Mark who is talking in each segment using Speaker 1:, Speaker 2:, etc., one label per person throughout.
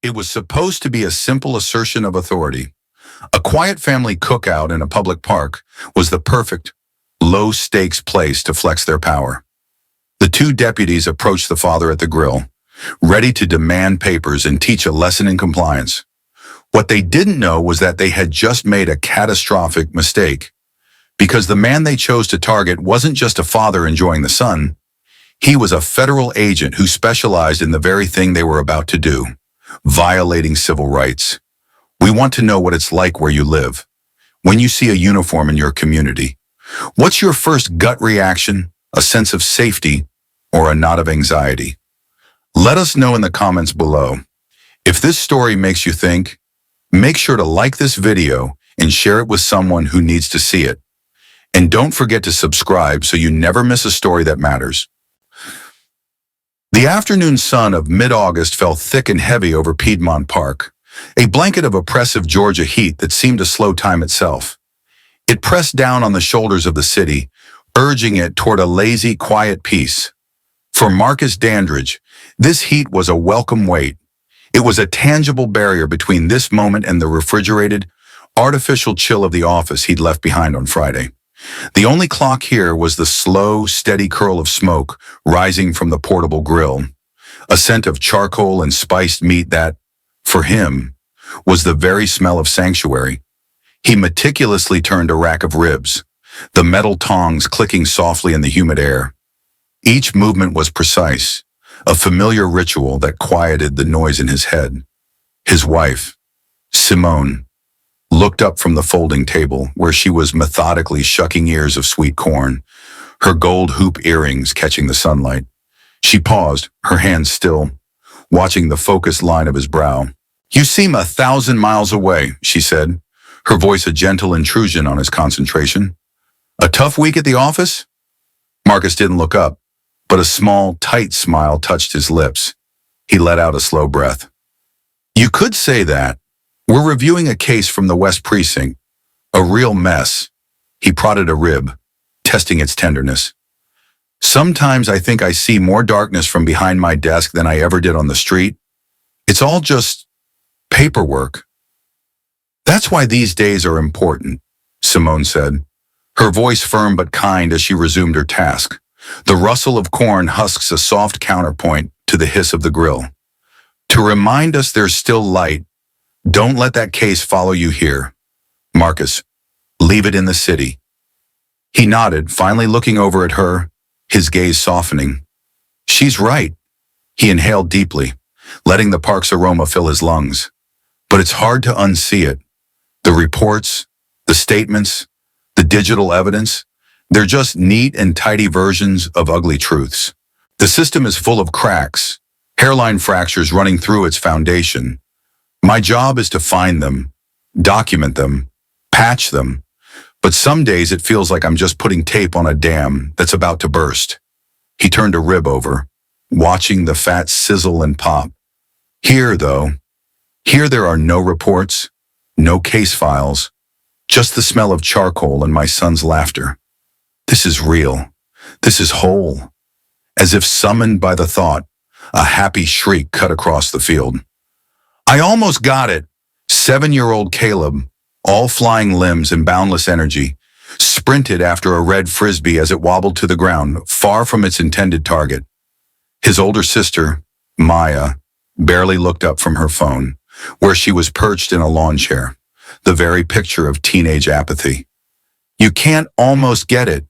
Speaker 1: It was supposed to be a simple assertion of authority. A quiet family cookout in a public park was the perfect, low-stakes place to flex their power. The two deputies approached the father at the grill, ready to demand papers and teach a lesson in compliance. What they didn't know was that they had just made a catastrophic mistake, because the man they chose to target wasn't just a father enjoying the sun. He was a federal agent who specialized in the very thing they were about to do, violating civil rights. We want to know what it's like where you live. When you see a uniform in your community, what's your first gut reaction? A sense of safety or a knot of anxiety? Let us know in the comments below. If this story makes you think, make sure to like this video and share it with someone who needs to see it. And don't forget to subscribe so you never miss a story that matters. The afternoon sun of mid-August fell thick and heavy over Piedmont Park, a blanket of oppressive Georgia heat that seemed to slow time itself. It pressed down on the shoulders of the city, urging it toward a lazy, quiet peace. For Marcus Dandridge, this heat was a welcome weight. It was a tangible barrier between this moment and the refrigerated, artificial chill of the office he'd left behind on Friday. The only clock here was the slow, steady curl of smoke rising from the portable grill, a scent of charcoal and spiced meat that, for him, was the very smell of sanctuary. He meticulously turned a rack of ribs, the metal tongs clicking softly in the humid air. Each movement was precise, a familiar ritual that quieted the noise in his head. His wife, Simone, looked up from the folding table where she was methodically shucking ears of sweet corn, her gold hoop earrings catching the sunlight. She paused, her hands still, watching the focused line of his brow. "You seem 1,000 miles away," she said, her voice a gentle intrusion on his concentration. "A tough week at the office?" Marcus didn't look up, but a small, tight smile touched his lips. He let out a slow breath. "You could say that. We're reviewing a case from the West Precinct. A real mess." He prodded a rib, testing its tenderness. "Sometimes I think I see more darkness from behind my desk than I ever did on the street. It's all just paperwork." "That's why these days are important," Simone said, her voice firm but kind as she resumed her task. The rustle of corn husks a soft counterpoint to the hiss of the grill. "To remind us there's still light. Don't let that case follow you here. Marcus, leave it in the city." He nodded, finally looking over at her, his gaze softening. "She's right." He inhaled deeply, letting the park's aroma fill his lungs. But it's hard to unsee it. The reports, the statements, the digital evidence, they're just neat and tidy versions of ugly truths. The system is full of cracks, hairline fractures running through its foundation. My job is to find them, document them, patch them, but some days it feels like I'm just putting tape on a dam that's about to burst. He turned a rib over, watching the fat sizzle and pop. Here, though, there are no reports, no case files, just the smell of charcoal and my son's laughter. This is real. This is whole. As if summoned by the thought, a happy shriek cut across the field. "I almost got it." 7-year-old Caleb, all flying limbs and boundless energy, sprinted after a red frisbee as it wobbled to the ground, far from its intended target. His older sister, Maya, barely looked up from her phone, where she was perched in a lawn chair, the very picture of teenage apathy. "You can't almost get it.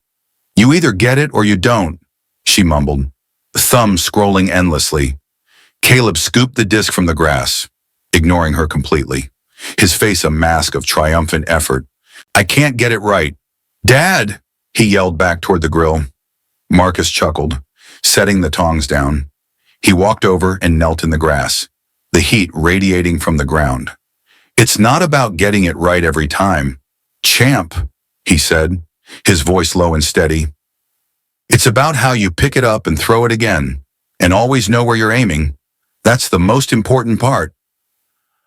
Speaker 1: You either get it or you don't," she mumbled, thumb scrolling endlessly. Caleb scooped the disc from the grass, ignoring her completely, his face a mask of triumphant effort. "I can't get it right." "Dad!" he yelled back toward the grill. Marcus chuckled, setting the tongs down. He walked over and knelt in the grass, the heat radiating from the ground. "It's not about getting it right every time, champ," he said, his voice low and steady. "It's about how you pick it up and throw it again, and always know where you're aiming. That's the most important part."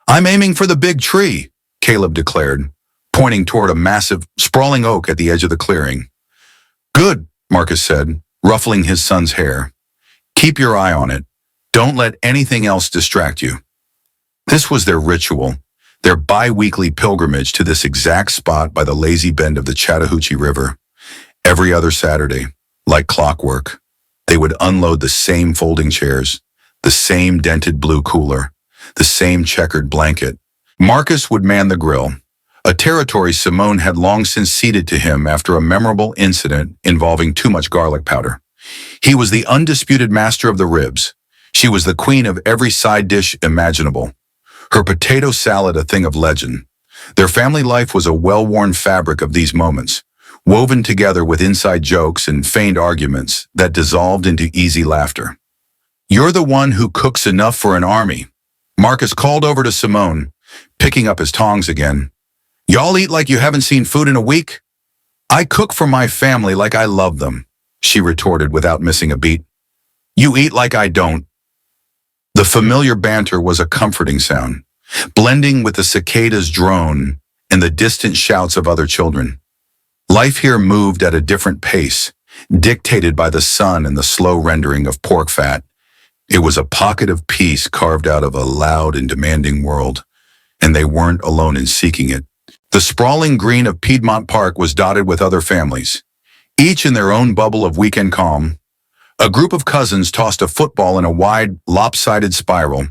Speaker 1: "I'm aiming for the big tree," Caleb declared, pointing toward a massive, sprawling oak at the edge of the clearing. "Good," Marcus said, ruffling his son's hair. "Keep your eye on it. Don't let anything else distract you." This was their ritual, their bi-weekly pilgrimage to this exact spot by the lazy bend of the Chattahoochee River. Every other Saturday, like clockwork, they would unload the same folding chairs, the same dented blue cooler, the same checkered blanket. Marcus would man the grill, a territory Simone had long since ceded to him after a memorable incident involving too much garlic powder. He was the undisputed master of the ribs. She was the queen of every side dish imaginable. Her potato salad a thing of legend. Their family life was a well-worn fabric of these moments, woven together with inside jokes and feigned arguments that dissolved into easy laughter. "You're the one who cooks enough for an army," Marcus called over to Simone, picking up his tongs again. "Y'all eat like you haven't seen food in a week?" "I cook for my family like I love them," she retorted without missing a beat. "You eat like I don't." The familiar banter was a comforting sound, blending with the cicadas' drone and the distant shouts of other children. Life here moved at a different pace, dictated by the sun and the slow rendering of pork fat. It was a pocket of peace carved out of a loud and demanding world, and they weren't alone in seeking it. The sprawling green of Piedmont Park was dotted with other families, each in their own bubble of weekend calm. A group of cousins tossed a football in a wide, lopsided spiral.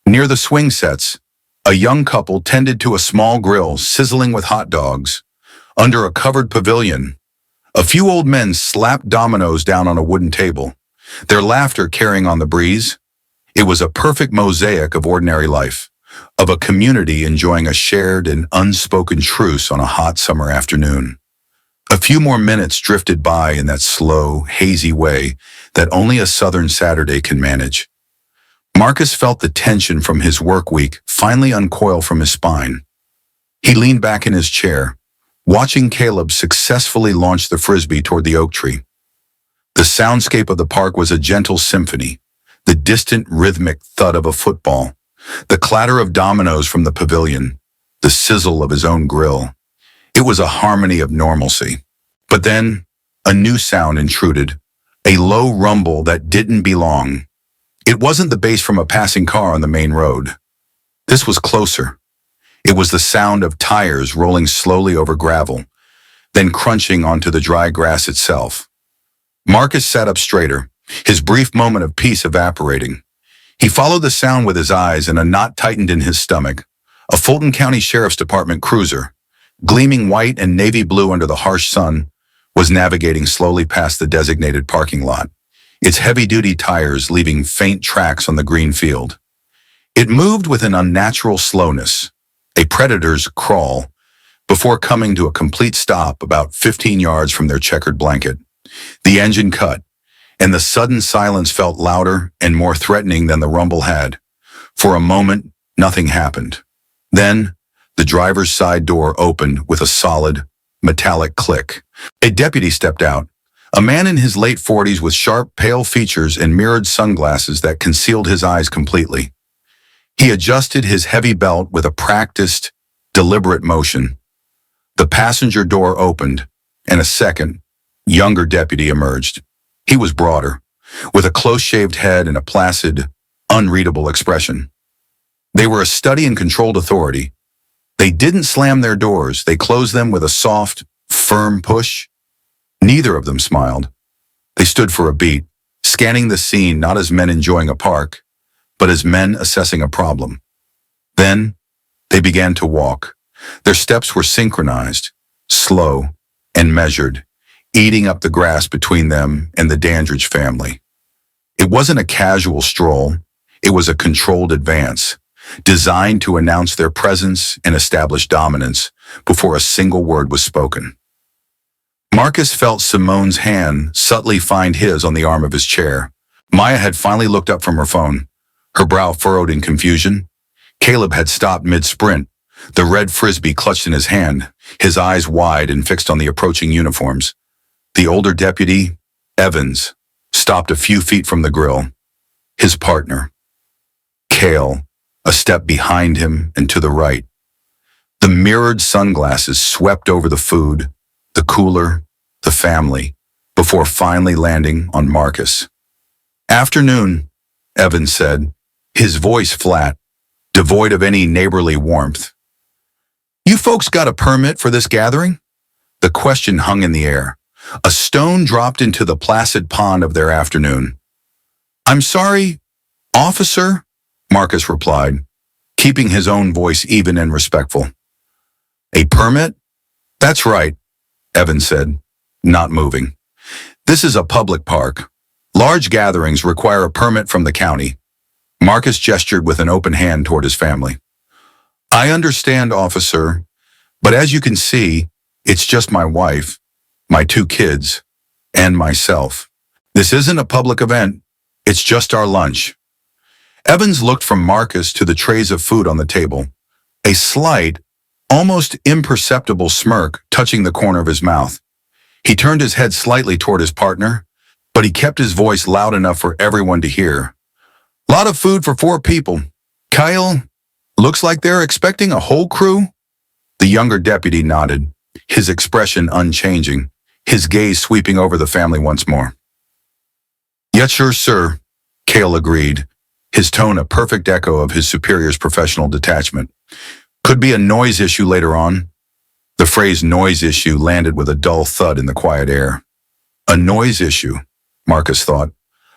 Speaker 1: Near the swing sets, a young couple tended to a small grill sizzling with hot dogs. Under a covered pavilion, a few old men slapped dominoes down on a wooden table, their laughter carrying on the breeze. It was a perfect mosaic of ordinary life, of a community enjoying a shared and unspoken truce on a hot summer afternoon. A few more minutes drifted by in that slow, hazy way that only a southern Saturday can manage. Marcus felt the tension from his work week finally uncoil from his spine. He leaned back in his chair, watching Caleb successfully launch the frisbee toward the oak tree. The soundscape of the park was a gentle symphony, the distant rhythmic thud of a football, the clatter of dominoes from the pavilion, the sizzle of his own grill. It was a harmony of normalcy. But then, a new sound intruded, a low rumble that didn't belong. It wasn't the bass from a passing car on the main road. This was closer. It was the sound of tires rolling slowly over gravel, then crunching onto the dry grass itself. Marcus sat up straighter, his brief moment of peace evaporating. He followed the sound with his eyes and a knot tightened in his stomach. A Fulton County Sheriff's Department cruiser, gleaming white and navy blue under the harsh sun, was navigating slowly past the designated parking lot, its heavy-duty tires leaving faint tracks on the green field. It moved with an unnatural slowness, a predator's crawl, before coming to a complete stop about 15 yards from their checkered blanket. The engine cut, and the sudden silence felt louder and more threatening than the rumble had. For a moment, nothing happened. Then, the driver's side door opened with a solid, metallic click. A deputy stepped out, a man in his late 40s with sharp, pale features and mirrored sunglasses that concealed his eyes completely. He adjusted his heavy belt with a practiced, deliberate motion. The passenger door opened, and a second, younger deputy emerged. He was broader, with a close-shaved head and a placid, unreadable expression. They were a study in controlled authority. They didn't slam their doors, they closed them with a soft, firm push. Neither of them smiled. They stood for a beat, scanning the scene not as men enjoying a park, but as men assessing a problem. Then, they began to walk. Their steps were synchronized, slow, and measured, eating up the grass between them and the Dandridge family. It wasn't a casual stroll, it was a controlled advance, designed to announce their presence and establish dominance before a single word was spoken. Marcus felt Simone's hand subtly find his on the arm of his chair. Maya had finally looked up from her phone, her brow furrowed in confusion. Caleb had stopped mid-sprint, the red frisbee clutched in his hand, his eyes wide and fixed on the approaching uniforms. The older deputy, Evans, stopped a few feet from the grill. His partner, Cale, a step behind him and to the right. The mirrored sunglasses swept over the food, the cooler, the family, before finally landing on Marcus. "Afternoon," Evans said, his voice flat, devoid of any neighborly warmth. "You folks got a permit for this gathering?" The question hung in the air. A stone dropped into the placid pond of their afternoon. "I'm sorry, officer," Marcus replied, keeping his own voice even and respectful. "A permit? That's right," Evan said, not moving. "This is a public park. Large gatherings require a permit from the county." Marcus gestured with an open hand toward his family. "I understand, officer, but as you can see, it's just my wife, my 2 kids, and myself. This isn't a public event, it's just our lunch." Evans looked from Marcus to the trays of food on the table, a slight, almost imperceptible smirk touching the corner of his mouth. He turned his head slightly toward his partner, but he kept his voice loud enough for everyone to hear. "Lot of food for 4 people. Kyle, looks like they're expecting a whole crew?" The younger deputy nodded, his expression unchanging, his gaze sweeping over the family once more. "Yes, sir," Kale agreed, his tone a perfect echo of his superior's professional detachment. "Could be a noise issue later on." The phrase noise issue landed with a dull thud in the quiet air. A noise issue, Marcus thought.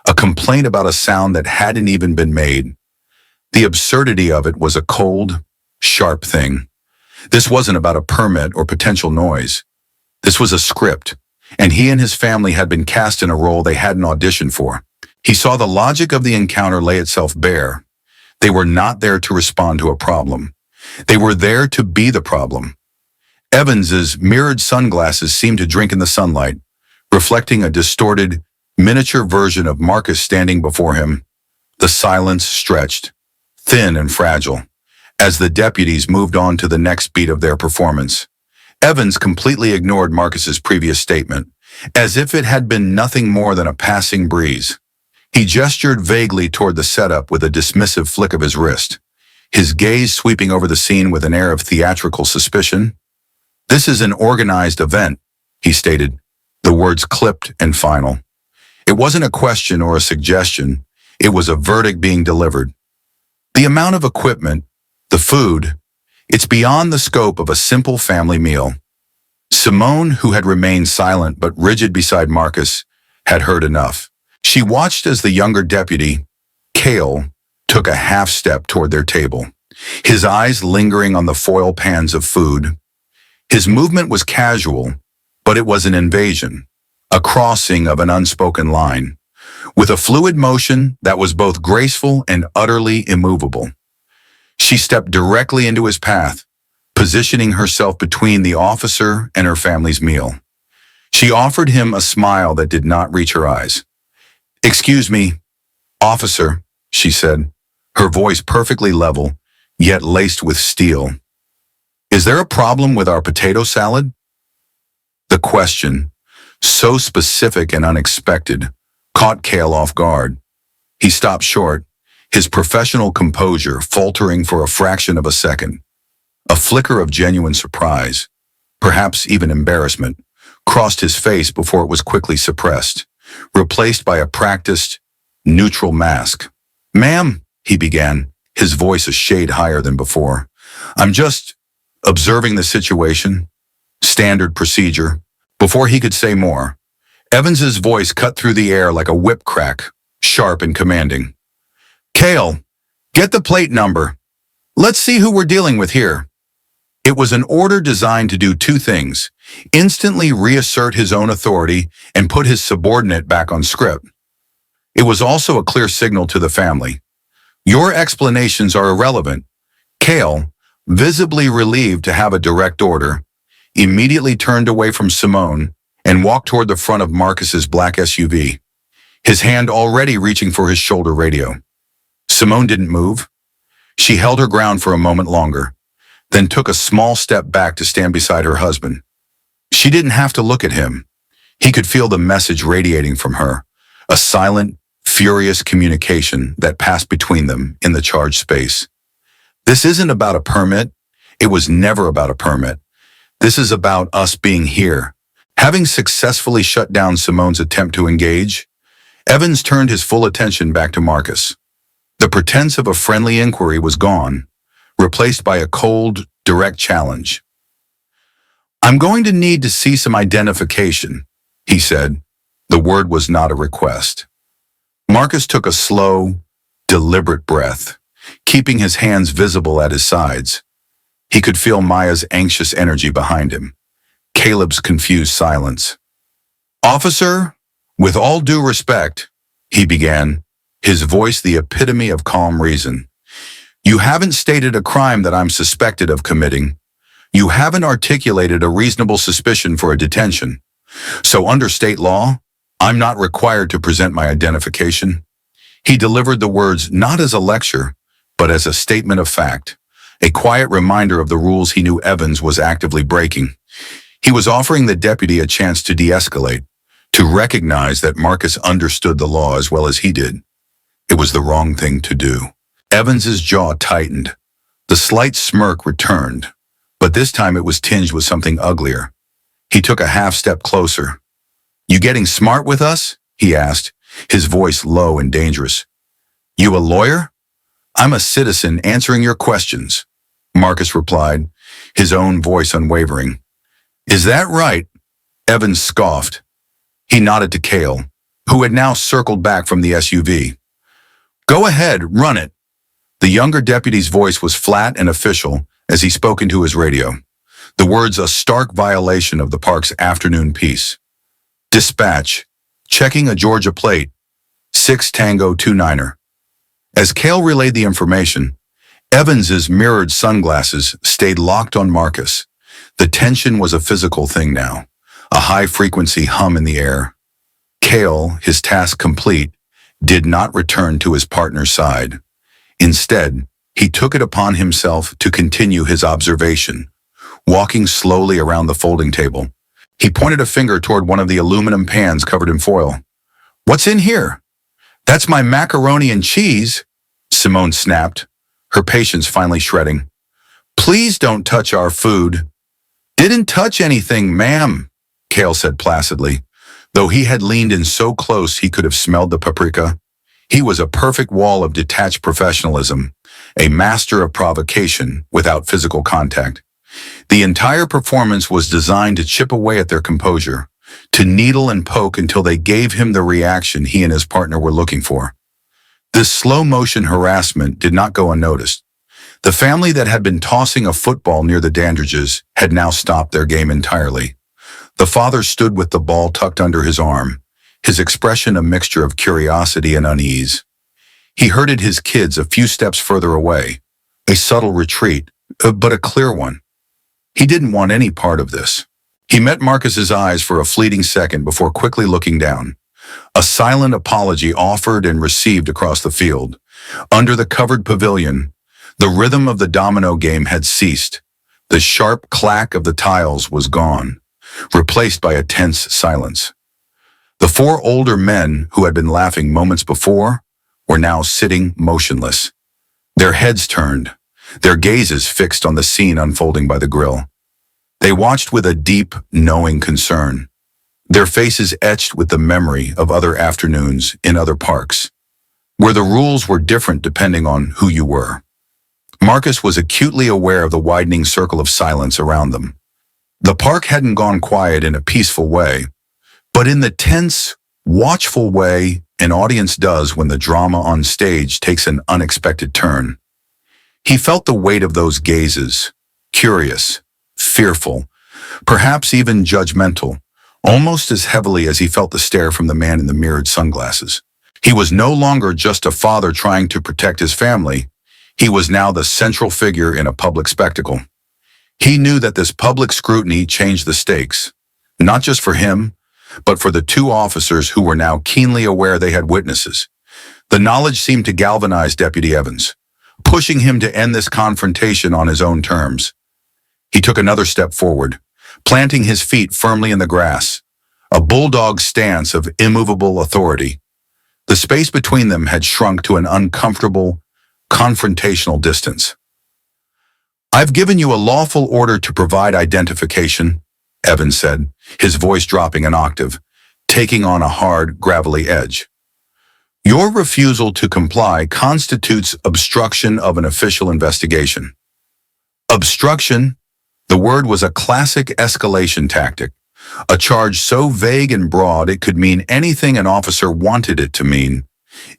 Speaker 1: A complaint about a sound that hadn't even been made. The absurdity of it was a cold, sharp thing. This wasn't about a permit or potential noise. This was a script, and he and his family had been cast in a role they hadn't auditioned for. He saw the logic of the encounter lay itself bare. They were not there to respond to a problem. They were there to be the problem. Evans's mirrored sunglasses seemed to drink in the sunlight, reflecting a distorted, miniature version of Marcus standing before him. The silence stretched, thin and fragile, as the deputies moved on to the next beat of their performance. Evans completely ignored Marcus's previous statement, as if it had been nothing more than a passing breeze. He gestured vaguely toward the setup with a dismissive flick of his wrist, his gaze sweeping over the scene with an air of theatrical suspicion. "This is an organized event," he stated, the words clipped and final. It wasn't a question or a suggestion, it was a verdict being delivered. The amount of equipment, the food, it's beyond the scope of a simple family meal. Simone, who had remained silent but rigid beside Marcus, had heard enough. She watched as the younger deputy, Kale, took a half step toward their table, his eyes lingering on the foil pans of food. His movement was casual, but it was an invasion, a crossing of an unspoken line, with a fluid motion that was both graceful and utterly immovable. She stepped directly into his path, positioning herself between the officer and her family's meal. She offered him a smile that did not reach her eyes. "Excuse me, officer," she said, her voice perfectly level, yet laced with steel. "Is there a problem with our potato salad?" The question, so specific and unexpected, caught Kale off guard. He stopped short, his professional composure faltering for a fraction of a second. A flicker of genuine surprise, perhaps even embarrassment, crossed his face before it was quickly suppressed, replaced by a practiced, neutral mask. "Ma'am," he began, his voice a shade higher than before. "I'm just observing the situation. Standard procedure." Before he could say more, Evans's voice cut through the air like a whip crack, sharp and commanding. "Kale, get the plate number. Let's see who we're dealing with here." It was an order designed to do 2 things: instantly reassert his own authority and put his subordinate back on script. It was also a clear signal to the family. "Your explanations are irrelevant." Kale, visibly relieved to have a direct order, immediately turned away from Simone and walked toward the front of Marcus's black SUV, his hand already reaching for his shoulder radio. Simone didn't move. She held her ground for a moment longer, then took a small step back to stand beside her husband. She didn't have to look at him. He could feel the message radiating from her, a silent, furious communication that passed between them in the charged space. "This isn't about a permit. It was never about a permit. This is about us being here." Having successfully shut down Simone's attempt to engage, Evans turned his full attention back to Marcus. The pretense of a friendly inquiry was gone, replaced by a cold, direct challenge. "I'm going to need to see some identification," he said. The word was not a request. Marcus took a slow, deliberate breath, keeping his hands visible at his sides. He could feel Maya's anxious energy behind him, Caleb's confused silence. "Officer, with all due respect," he began, his voice the epitome of calm reason. "You haven't stated a crime that I'm suspected of committing. You haven't articulated a reasonable suspicion for a detention. So under state law, I'm not required to present my identification." He delivered the words not as a lecture, but as a statement of fact, a quiet reminder of the rules he knew Evans was actively breaking. He was offering the deputy a chance to de-escalate, to recognize that Marcus understood the law as well as he did. It was the wrong thing to do. Evans's jaw tightened. The slight smirk returned, but this time it was tinged with something uglier. He took a half step closer. "You getting smart with us?" he asked, his voice low and dangerous. "You a lawyer?" "I'm a citizen answering your questions," Marcus replied, his own voice unwavering. "Is that right?" Evans scoffed. He nodded to Cale, who had now circled back from the SUV. "Go ahead, run it." The younger deputy's voice was flat and official as he spoke into his radio, the words a stark violation of the park's afternoon peace. "Dispatch, checking a Georgia plate, 6 Tango 29er. As Cale relayed the information, Evans's mirrored sunglasses stayed locked on Marcus. The tension was a physical thing now, a high-frequency hum in the air. Cale, his task complete, did not return to his partner's side. Instead, he took it upon himself to continue his observation, walking slowly around the folding table. He pointed a finger toward one of the aluminum pans covered in foil. "What's in here?" "That's my macaroni and cheese," Simone snapped, her patience finally shredding. "Please don't touch our food." "Didn't touch anything, ma'am," Cale said placidly, though he had leaned in so close he could have smelled the paprika. He was a perfect wall of detached professionalism, a master of provocation without physical contact. The entire performance was designed to chip away at their composure, to needle and poke until they gave him the reaction he and his partner were looking for. This slow-motion harassment did not go unnoticed. The family that had been tossing a football near the Dandridges had now stopped their game entirely. The father stood with the ball tucked under his arm, his expression a mixture of curiosity and unease. He herded his kids a few steps further away, a subtle retreat, but a clear one. He didn't want any part of this. He met Marcus's eyes for a fleeting second before quickly looking down. A silent apology offered and received across the field. Under the covered pavilion, the rhythm of the domino game had ceased. The sharp clack of the tiles was gone, replaced by a tense silence. The 4 older men who had been laughing moments before were now sitting motionless, their heads turned, their gazes fixed on the scene unfolding by the grill. They watched with a deep, knowing concern, their faces etched with the memory of other afternoons in other parks, where the rules were different depending on who you were. Marcus was acutely aware of the widening circle of silence around them. The park hadn't gone quiet in a peaceful way, but in the tense, watchful way an audience does when the drama on stage takes an unexpected turn. He felt the weight of those gazes, curious, fearful, perhaps even judgmental, almost as heavily as he felt the stare from the man in the mirrored sunglasses. He was no longer just a father trying to protect his family. He was now the central figure in a public spectacle. He knew that this public scrutiny changed the stakes, not just for him, but for the 2 officers who were now keenly aware they had witnesses. The knowledge seemed to galvanize Deputy Evans, pushing him to end this confrontation on his own terms. He took another step forward, planting his feet firmly in the grass, a bulldog stance of immovable authority. The space between them had shrunk to an uncomfortable, confrontational distance. "I've given you a lawful order to provide identification," Evans said, his voice dropping an octave, taking on a hard, gravelly edge. Your refusal to comply constitutes obstruction of an official investigation. Obstruction, the word was a classic escalation tactic, a charge so vague and broad it could mean anything an officer wanted it to mean.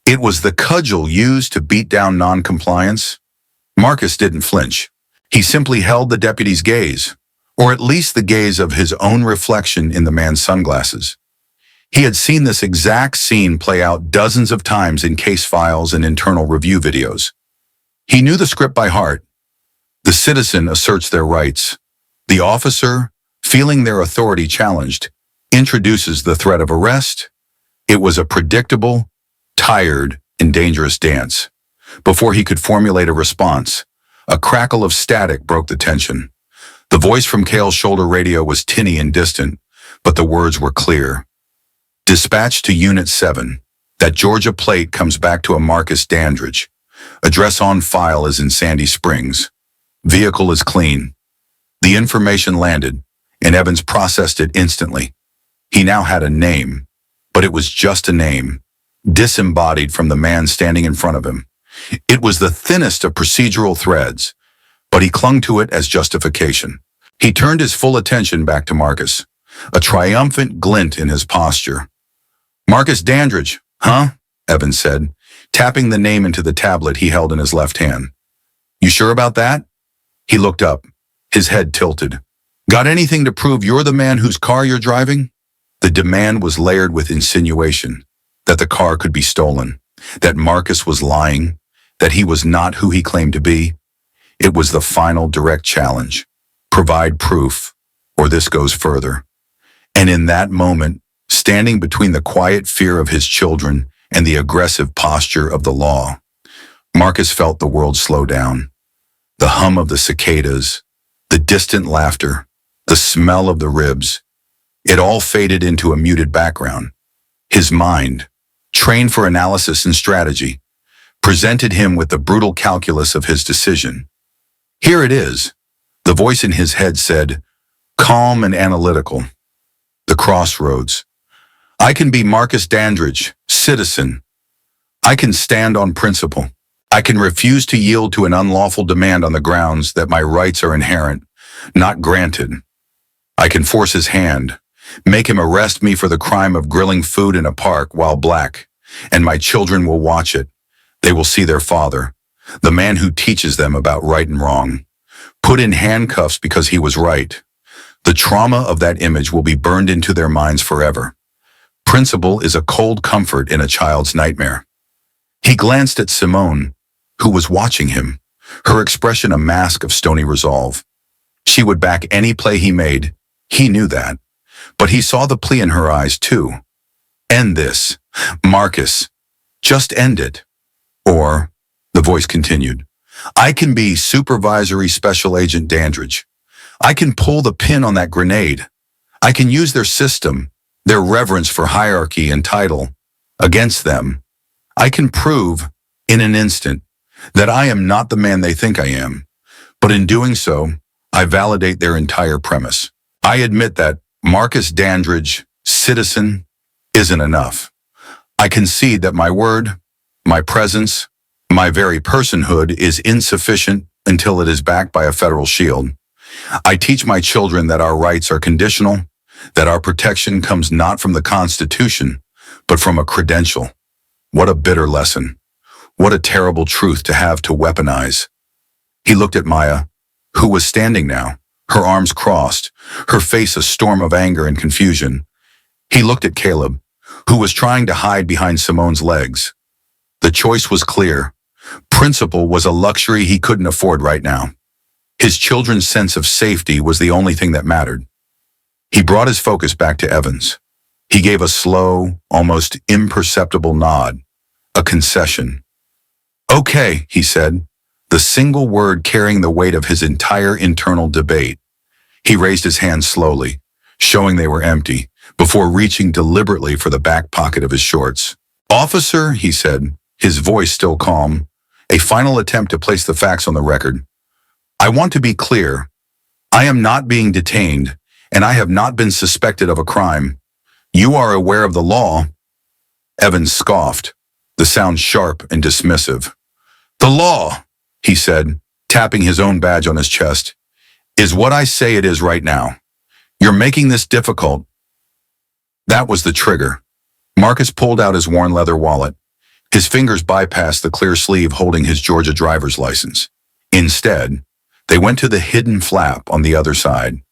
Speaker 1: It was the cudgel used to beat down non-compliance. Marcus didn't flinch. He simply held the deputy's gaze, or at least the gaze of his own reflection in the man's sunglasses. He had seen this exact scene play out dozens of times in case files and internal review videos. He knew the script by heart. The citizen asserts their rights. The officer, feeling their authority challenged, introduces the threat of arrest. It was a predictable, tired, and dangerous dance. Before he could formulate a response, a crackle of static broke the tension. The voice from Cale's shoulder radio was tinny and distant, but the words were clear. Dispatch to Unit 7. That Georgia plate comes back to a Marcus Dandridge. Address on file is in Sandy Springs. Vehicle is clean. The information landed, and Evans processed it instantly. He now had a name, but it was just a name, disembodied from the man standing in front of him. It was the thinnest of procedural threads, but he clung to it as justification. He turned his full attention back to Marcus, a triumphant glint in his posture. Marcus Dandridge, huh? Evans said, tapping the name into the tablet he held in his left hand. You sure about that? He looked up, his head tilted. Got anything to prove you're the man whose car you're driving? The demand was layered with insinuation, that the car could be stolen, that Marcus was lying, that he was not who he claimed to be. It was the final direct challenge. Provide proof, or this goes further. And in that moment, standing between the quiet fear of his children and the aggressive posture of the law, Marcus felt the world slow down. The hum of the cicadas, the distant laughter, the smell of the ribs, it all faded into a muted background. His mind, trained for analysis and strategy, presented him with the brutal calculus of his decision. Here it is, the voice in his head said, calm and analytical. The crossroads. I can be Marcus Dandridge, citizen. I can stand on principle. I can refuse to yield to an unlawful demand on the grounds that my rights are inherent, not granted. I can force his hand, make him arrest me for the crime of grilling food in a park while black, and my children will watch it. They will see their father, the man who teaches them about right and wrong, put in handcuffs because he was right. The trauma of that image will be burned into their minds forever. Principle is a cold comfort in a child's nightmare. He glanced at Simone, who was watching him, her expression a mask of stony resolve. She would back any play he made, he knew that. But he saw the plea in her eyes too. End this, Marcus. Just end it. Or, the voice continued, I can be Supervisory Special Agent Dandridge. I can pull the pin on that grenade. I can use their system, their reverence for hierarchy and title, against them. I can prove, in an instant, that I am not the man they think I am. But in doing so, I validate their entire premise. I admit that Marcus Dandridge, citizen, isn't enough. I concede that my word, my presence, my very personhood is insufficient until it is backed by a federal shield. I teach my children that our rights are conditional, that our protection comes not from the Constitution, but from a credential. What a bitter lesson. What a terrible truth to have to weaponize. He looked at Maya, who was standing now, her arms crossed, her face a storm of anger and confusion. He looked at Caleb, who was trying to hide behind Simone's legs. The choice was clear. Principle was a luxury he couldn't afford right now. His children's sense of safety was the only thing that mattered. He brought his focus back to Evans. He gave a slow, almost imperceptible nod, a concession. Okay, he said, the single word carrying the weight of his entire internal debate. He raised his hands slowly, showing they were empty, before reaching deliberately for the back pocket of his shorts. Officer, he said, his voice still calm, a final attempt to place the facts on the record. I want to be clear. I am not being detained, and I have not been suspected of a crime. You are aware of the law? Evans scoffed. the sound sharp and dismissive. "The law," he said, tapping his own badge on his chest, "is what I say it is right now. You're making this difficult." That was the trigger. Marcus pulled out his worn leather wallet. His fingers bypassed the clear sleeve holding his Georgia driver's license. Instead, they went to the hidden flap on the other side.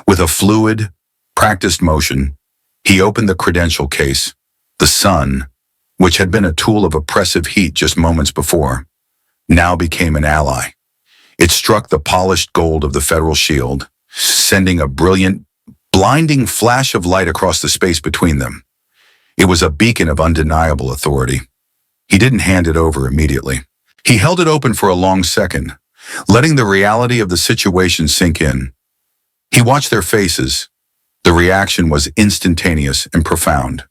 Speaker 1: With a fluid, practiced motion, he opened the credential case. The sun, which had been a tool of oppressive heat just moments before, now became an ally. It struck the polished gold of the federal shield, sending a brilliant, blinding flash of light across the space between them. It was a beacon of undeniable authority. He didn't hand it over immediately. He held it open for a long second, letting the reality of the situation sink in. He watched their faces. The reaction was instantaneous and profound.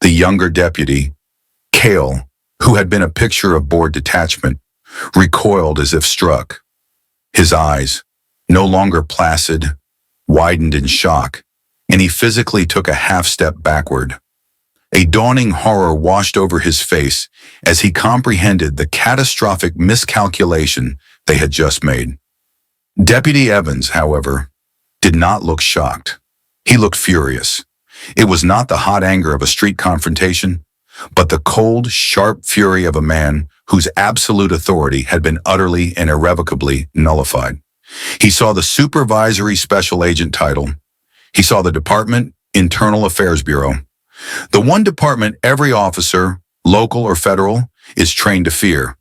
Speaker 1: The younger deputy, Cale, who had been a picture of bored detachment, recoiled as if struck. His eyes, no longer placid, widened in shock, and he physically took a half-step backward. A dawning horror washed over his face as he comprehended the catastrophic miscalculation they had just made. Deputy Evans, however, did not look shocked. He looked furious. It was not the hot anger of a street confrontation, but the cold, sharp fury of a man whose absolute authority had been utterly and irrevocably nullified. He saw the Supervisory Special Agent title. He saw the Department Internal Affairs Bureau. The one department every officer, local or federal, is trained to fear.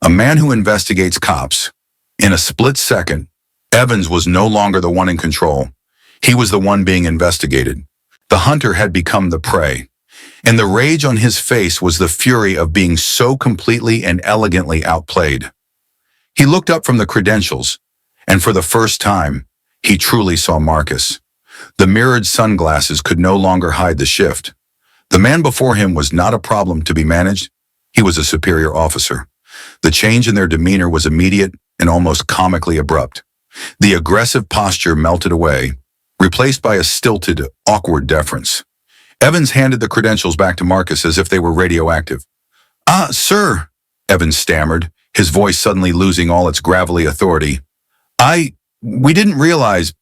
Speaker 1: A man who investigates cops. In a split second, Evans was no longer the one in control. He was the one being investigated. The hunter had become the prey, and the rage on his face was the fury of being so completely and elegantly outplayed. He looked up from the credentials, and for the first time, he truly saw Marcus. The mirrored sunglasses could no longer hide the shift. The man before him was not a problem to be managed. He was a superior officer. The change in their demeanor was immediate and almost comically abrupt. The aggressive posture melted away, replaced by a stilted, awkward deference. Evans handed the credentials back to Marcus as if they were radioactive. Sir," Evans stammered, his voice suddenly losing all its gravelly authority. We didn't realize.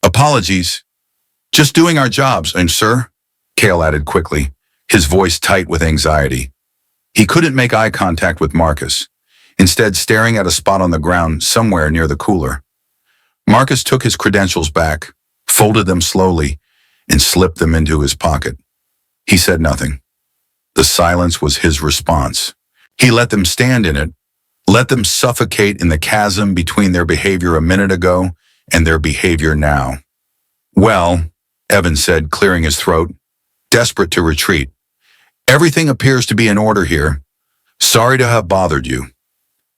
Speaker 1: Apologies. Just doing our jobs, and sir," Cale added quickly, his voice tight with anxiety. He couldn't make eye contact with Marcus, instead staring at a spot on the ground somewhere near the cooler. Marcus took his credentials back, folded them slowly, and slipped them into his pocket. He said nothing. The silence was his response. He let them stand in it, let them suffocate in the chasm between their behavior a minute ago and their behavior now. "Well," Evans said, clearing his throat, desperate to retreat, "everything appears to be in order here. Sorry to have bothered you."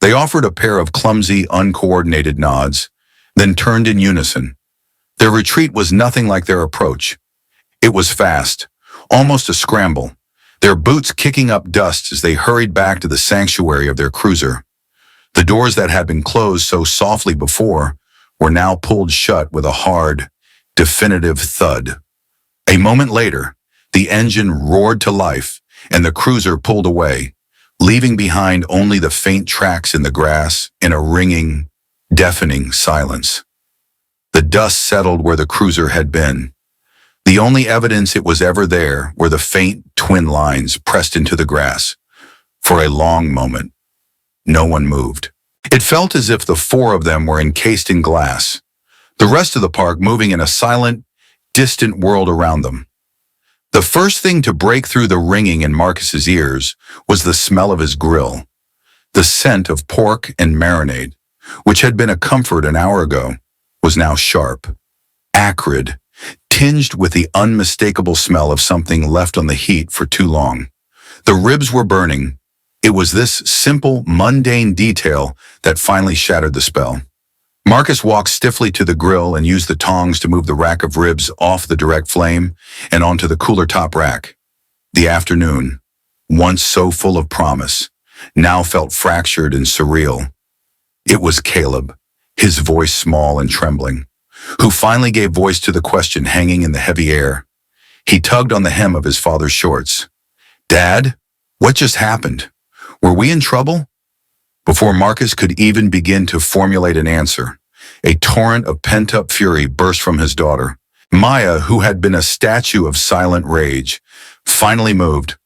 Speaker 1: They offered a pair of clumsy, uncoordinated nods, then turned in unison. Their retreat was nothing like their approach. It was fast, almost a scramble, their boots kicking up dust as they hurried back to the sanctuary of their cruiser. The doors that had been closed so softly before were now pulled shut with a hard, definitive thud. A moment later, the engine roared to life and the cruiser pulled away, leaving behind only the faint tracks in the grass in a ringing, deafening silence. The dust settled where the cruiser had been. The only evidence it was ever there were the faint twin lines pressed into the grass. For a long moment, no one moved. It felt as if the four of them were encased in glass, the rest of the park moving in a silent, distant world around them. The first thing to break through the ringing in Marcus's ears was the smell of his grill. The scent of pork and marinade, which had been a comfort an hour ago, was now sharp, acrid, tinged with the unmistakable smell of something left on the heat for too long. The ribs were burning. It was this simple, mundane detail that finally shattered the spell. Marcus walked stiffly to the grill and used the tongs to move the rack of ribs off the direct flame and onto the cooler top rack. The afternoon, once so full of promise, now felt fractured and surreal. It was Caleb, his voice small and trembling, who finally gave voice to the question hanging in the heavy air. He tugged on the hem of his father's shorts. "Dad, What just happened? Were we in trouble? Before Marcus could even begin to formulate an answer, a torrent of pent-up fury burst from his daughter. Maya, who had been a statue of silent rage, finally moved,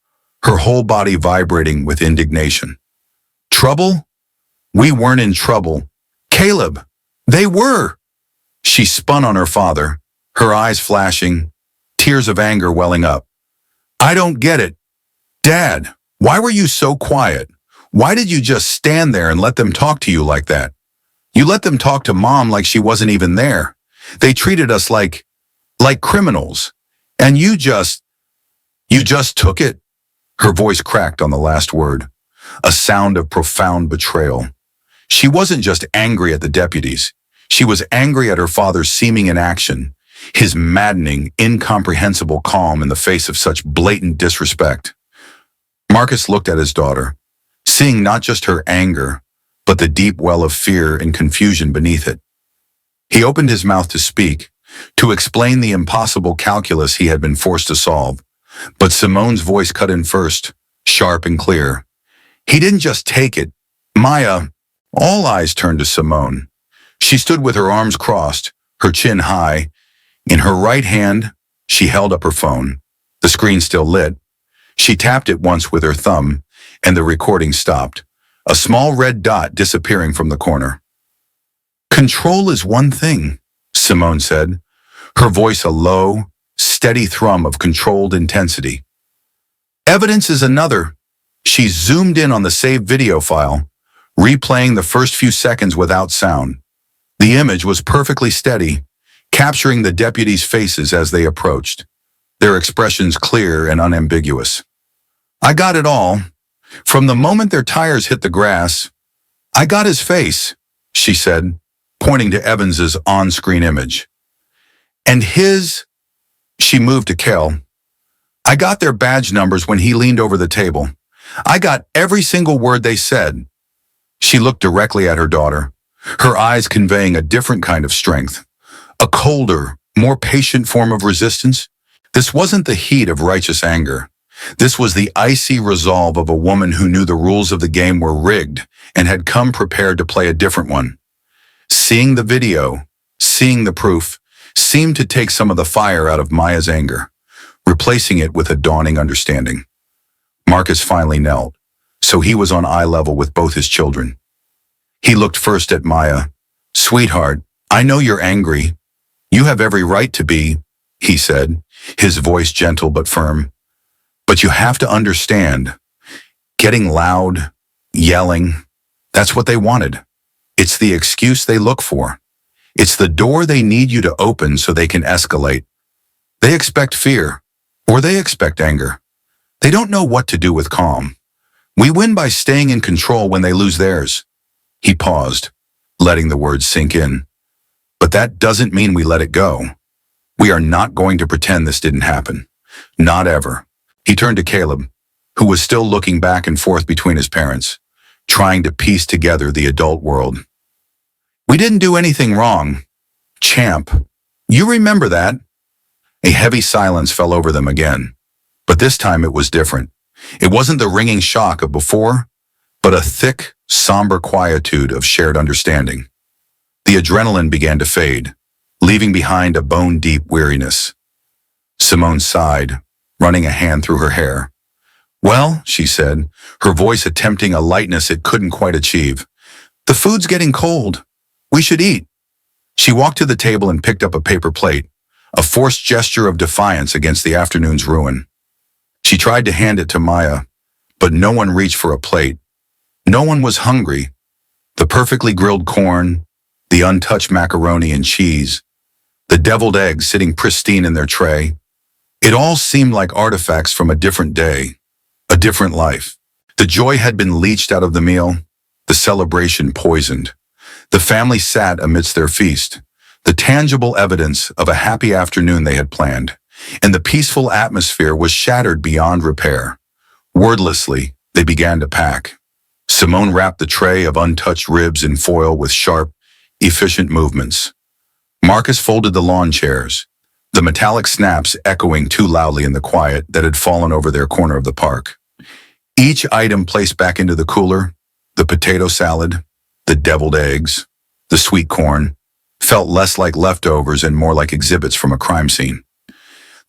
Speaker 1: her whole body vibrating with indignation. Trouble? We weren't in trouble. Caleb, they were! She spun on her father, her eyes flashing, tears of anger welling up. I don't get it. Dad, why were you so quiet? Why did you just stand there and let them talk to you like that? You let them talk to Mom like she wasn't even there. They treated us like criminals. And you just took it? Her voice cracked on the last word, a sound of profound betrayal. She wasn't just angry at the deputies. She was angry at her father's seeming inaction, his maddening, incomprehensible calm in the face of such blatant disrespect. Marcus looked at his daughter, seeing not just her anger, but the deep well of fear and confusion beneath it. He opened his mouth to speak, to explain the impossible calculus he had been forced to solve, but Simone's voice cut in first, sharp and clear. He didn't just take it. Maya, all eyes turned to Simone. She stood with her arms crossed, her chin high. In her right hand, she held up her phone, the screen still lit. She tapped it once with her thumb, and the recording stopped, a small red dot disappearing from the corner. Control is one thing, Simone said, her voice a low, steady thrum of controlled intensity. Evidence is another. She zoomed in on the saved video file, replaying the first few seconds without sound. The image was perfectly steady, capturing the deputies' faces as they approached, their expressions clear and unambiguous. I got it all. From the moment their tires hit the grass, I got his face, she said, pointing to Evans's on-screen image. And his, she moved to Kel. I got their badge numbers when he leaned over the table. I got every single word they said. She looked directly at her daughter, her eyes conveying a different kind of strength, a colder, more patient form of resistance. This wasn't the heat of righteous anger. This was the icy resolve of a woman who knew the rules of the game were rigged and had come prepared to play a different one. Seeing the video, seeing the proof, seemed to take some of the fire out of Maya's anger, replacing it with a dawning understanding. Marcus finally knelt, so he was on eye level with both his children. He looked first at Maya. Sweetheart, I know you're angry. You have every right to be, he said, his voice gentle but firm. But you have to understand, getting loud, yelling, that's what they wanted. It's the excuse they look for. It's the door they need you to open so they can escalate. They expect fear, or they expect anger. They don't know what to do with calm. We win by staying in control when they lose theirs. He paused, letting the words sink in. But that doesn't mean we let it go. We are not going to pretend this didn't happen. Not ever. He turned to Caleb, who was still looking back and forth between his parents, trying to piece together the adult world. We didn't do anything wrong. Champ, you remember that? A heavy silence fell over them again, but this time it was different. It wasn't the ringing shock of before, but a thick, somber quietude of shared understanding. The adrenaline began to fade, leaving behind a bone-deep weariness. Simone sighed, running a hand through her hair. Well, she said, her voice attempting a lightness it couldn't quite achieve. The food's getting cold. We should eat. She walked to the table and picked up a paper plate, a forced gesture of defiance against the afternoon's ruin. She tried to hand it to Maya, but no one reached for a plate. No one was hungry. The perfectly grilled corn, the untouched macaroni and cheese, the deviled eggs sitting pristine in their tray. It all seemed like artifacts from a different day, a different life. The joy had been leached out of the meal, the celebration poisoned. The family sat amidst their feast, the tangible evidence of a happy afternoon they had planned, and the peaceful atmosphere was shattered beyond repair. Wordlessly, they began to pack. Simone wrapped the tray of untouched ribs in foil with sharp, efficient movements. Marcus folded the lawn chairs, the metallic snaps echoing too loudly in the quiet that had fallen over their corner of the park. Each item placed back into the cooler, the potato salad, the deviled eggs, the sweet corn, felt less like leftovers and more like exhibits from a crime scene.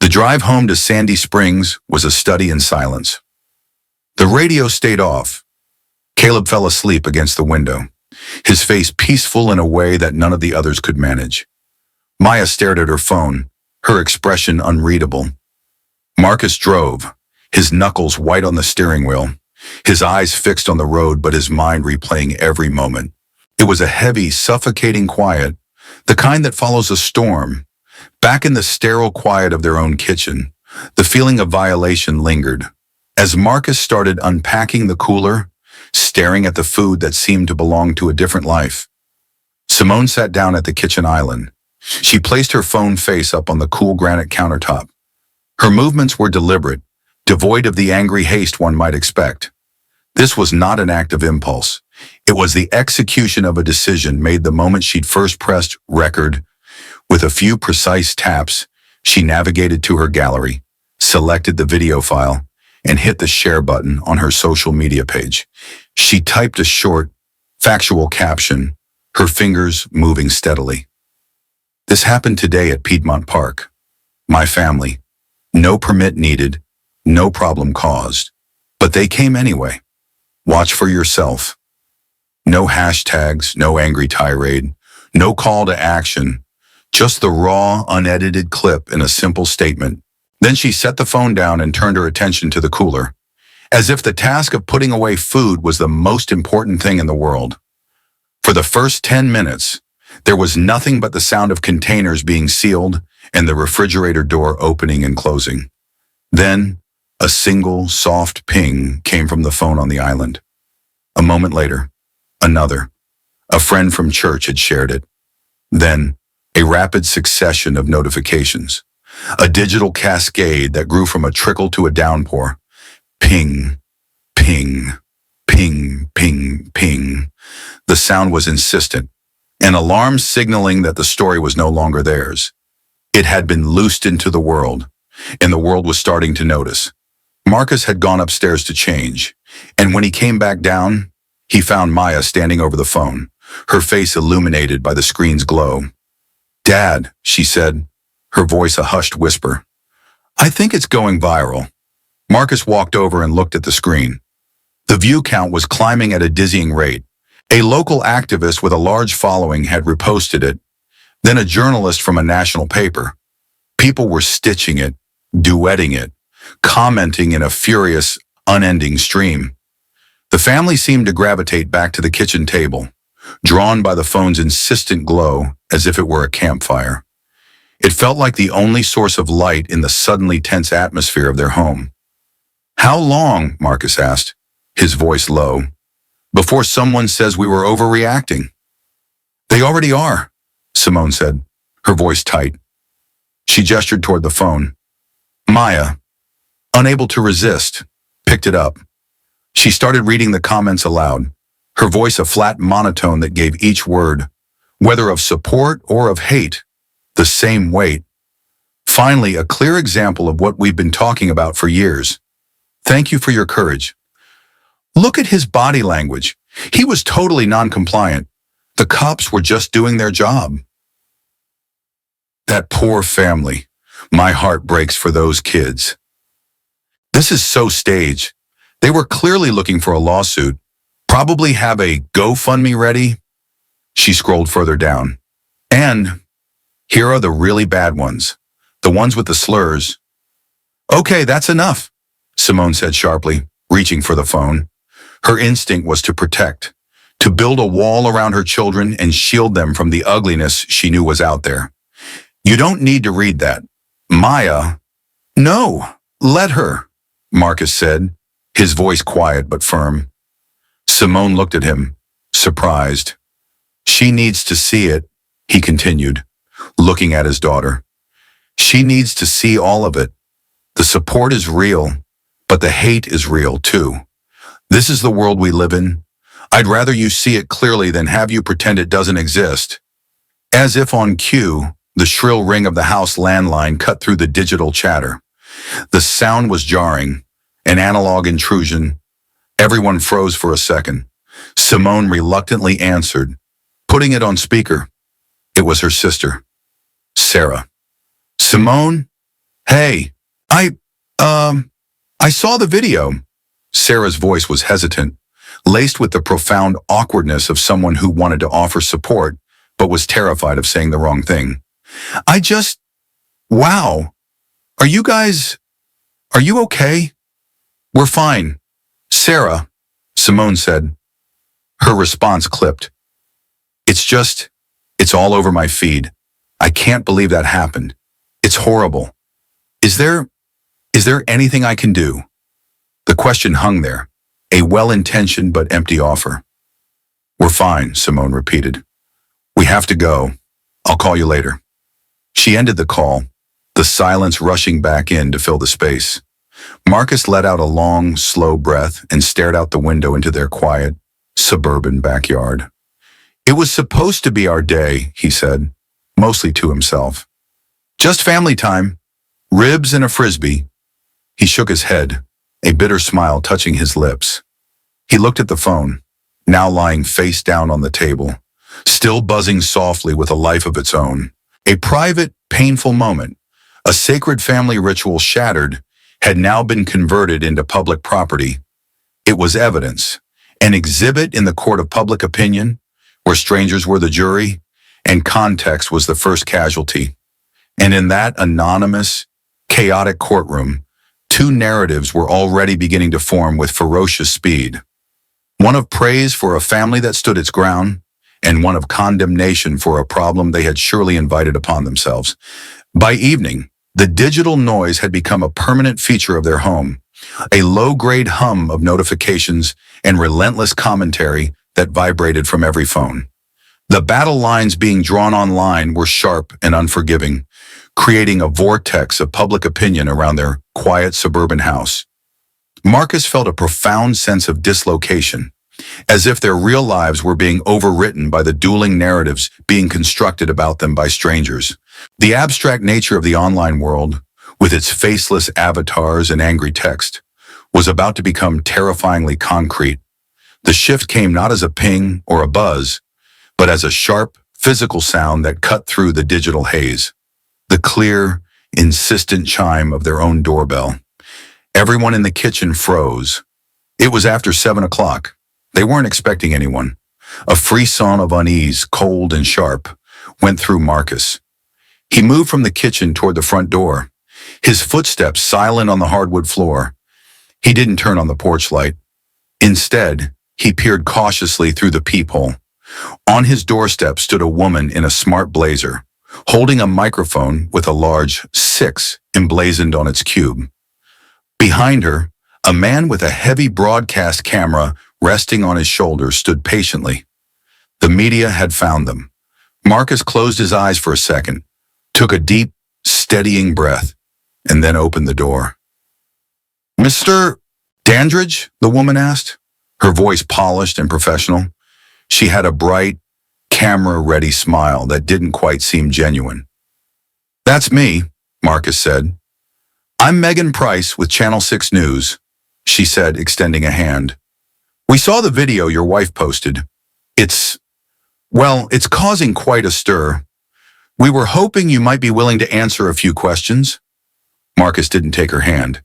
Speaker 1: The drive home to Sandy Springs was a study in silence. The radio stayed off. Caleb fell asleep against the window, his face peaceful in a way that none of the others could manage. Maya stared at her phone, her expression unreadable. Marcus drove, his knuckles white on the steering wheel, his eyes fixed on the road but his mind replaying every moment. It was a heavy, suffocating quiet, the kind that follows a storm. Back in the sterile quiet of their own kitchen, the feeling of violation lingered. As Marcus started unpacking the cooler, staring at the food that seemed to belong to a different life, Simone sat down at the kitchen island. She placed her phone face up on the cool granite countertop. Her movements were deliberate, devoid of the angry haste one might expect. This was not an act of impulse. It was the execution of a decision made the moment she'd first pressed record. With a few precise taps, she navigated to her gallery, selected the video file, and hit the share button on her social media page. She typed a short, factual caption, her fingers moving steadily. This happened today at Piedmont Park. My family. No permit needed, no problem caused. But they came anyway. Watch for yourself. No hashtags, no angry tirade, no call to action, just the raw, unedited clip in a simple statement. Then she set the phone down and turned her attention to the cooler, as if the task of putting away food was the most important thing in the world. For the first 10 minutes, there was nothing but the sound of containers being sealed and the refrigerator door opening and closing. Then, a single, soft ping came from the phone on the island. A moment later, another. A friend from church had shared it. Then, a rapid succession of notifications. A digital cascade that grew from a trickle to a downpour. Ping, ping, ping, ping, ping. The sound was insistent, an alarm signaling that the story was no longer theirs. It had been loosed into the world, and the world was starting to notice. Marcus had gone upstairs to change, and when he came back down, he found Maya standing over the phone, her face illuminated by the screen's glow. "Dad," she said, her voice a hushed whisper. "I think it's going viral." Marcus walked over and looked at the screen. The view count was climbing at a dizzying rate. A local activist with a large following had reposted it, then a journalist from a national paper. People were stitching it, duetting it, commenting in a furious, unending stream. The family seemed to gravitate back to the kitchen table, drawn by the phone's insistent glow as if it were a campfire. It felt like the only source of light in the suddenly tense atmosphere of their home. "How long?" Marcus asked, his voice low. "Before someone says we were overreacting." "They already are," Simone said, her voice tight. She gestured toward the phone. Maya, unable to resist, picked it up. She started reading the comments aloud, her voice a flat monotone that gave each word, whether of support or of hate, the same weight. Finally, a clear example of what we've been talking about for years. "Thank you for your courage. Look at his body language. He was totally non-compliant. The cops were just doing their job." That poor family. My heart breaks for those kids. This is so staged. They were clearly looking for a lawsuit. Probably have a GoFundMe ready. She scrolled further down. And here are the really bad ones. The ones with the slurs. "Okay, that's enough," Simone said sharply, reaching for the phone. Her instinct was to protect, to build a wall around her children and shield them from the ugliness she knew was out there. "You don't need to read that." "Maya." "No, let her," Marcus said, his voice quiet but firm. Simone looked at him, surprised. "She needs to see it," he continued, looking at his daughter. "She needs to see all of it. The support is real, but the hate is real too. This is the world we live in. I'd rather you see it clearly than have you pretend it doesn't exist." As if on cue, the shrill ring of the house landline cut through the digital chatter. The sound was jarring, an analog intrusion, Everyone froze for a second. Simone reluctantly answered, putting it on speaker. It was her sister, Sarah. Simone? Hey, I saw the video. Sarah's voice was hesitant, laced with the profound awkwardness of someone who wanted to offer support, but was terrified of saying the wrong thing. Wow. Are you okay? We're fine. Sarah, Simone said. Her response clipped. It's all over my feed. I can't believe that happened. It's horrible. Is there anything I can do? The question hung there, a well-intentioned but empty offer. We're fine, Simone repeated. We have to go. I'll call you later. She ended the call, the silence rushing back in to fill the space. Marcus let out a long, slow breath and stared out the window into their quiet, suburban backyard. It was supposed to be our day, he said, mostly to himself. Just family time. Ribs and a frisbee. He shook his head, a bitter smile touching his lips. He looked at the phone, now lying face down on the table, still buzzing softly with a life of its own. A private, painful moment, a sacred family ritual shattered, had now been converted into public property. It was evidence, an exhibit in the court of public opinion, where strangers were the jury, and context was the first casualty. And in that anonymous, chaotic courtroom, two narratives were already beginning to form with ferocious speed. One of praise for a family that stood its ground, and one of condemnation for a problem they had surely invited upon themselves. By evening, the digital noise had become a permanent feature of their home, a low-grade hum of notifications and relentless commentary that vibrated from every phone. The battle lines being drawn online were sharp and unforgiving, creating a vortex of public opinion around their quiet suburban house. Marcus felt a profound sense of dislocation, as if their real lives were being overwritten by the dueling narratives being constructed about them by strangers. The abstract nature of the online world, with its faceless avatars and angry text, was about to become terrifyingly concrete. The shift came not as a ping or a buzz, but as a sharp, physical sound that cut through the digital haze. The clear, insistent chime of their own doorbell. Everyone in the kitchen froze. It was after 7 o'clock. They weren't expecting anyone. A frisson of unease, cold and sharp, went through Marcus. He moved from the kitchen toward the front door, his footsteps silent on the hardwood floor. He didn't turn on the porch light. Instead, he peered cautiously through the peephole. On his doorstep stood a woman in a smart blazer, holding a microphone with a large 6 emblazoned on its cube. Behind her, a man with a heavy broadcast camera resting on his shoulder stood patiently. The media had found them. Marcus closed his eyes for a second, took a deep, steadying breath, and then opened the door. Mr. Dandridge? The woman asked, her voice polished and professional. She had a bright, camera-ready smile that didn't quite seem genuine. That's me, Marcus said. I'm Megan Price with Channel 6 News, she said, extending a hand. We saw the video your wife posted. It's causing quite a stir. We were hoping you might be willing to answer a few questions. Marcus didn't take her hand.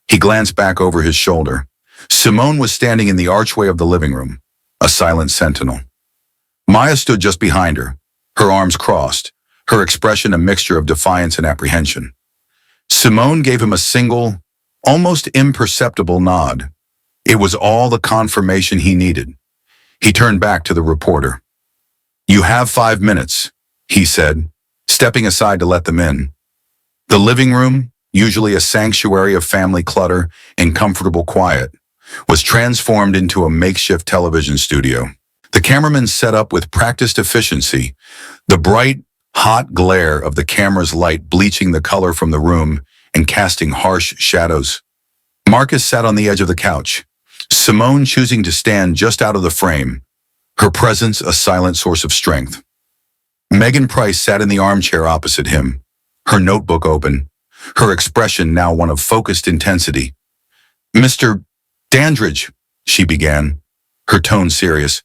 Speaker 1: He glanced back over his shoulder. Simone was standing in the archway of the living room, a silent sentinel. Maya stood just behind her, her arms crossed, her expression a mixture of defiance and apprehension. Simone gave him a single, almost imperceptible nod. It was all the confirmation he needed. He turned back to the reporter. You have 5 minutes, he said, stepping aside to let them in. The living room, usually a sanctuary of family clutter and comfortable quiet, was transformed into a makeshift television studio. The cameraman set up with practiced efficiency, the bright, hot glare of the camera's light bleaching the color from the room and casting harsh shadows. Marcus sat on the edge of the couch, Simone choosing to stand just out of the frame, her presence a silent source of strength. Megan Price sat in the armchair opposite him, her notebook open, her expression now one of focused intensity. Mr. Dandridge, she began, her tone serious.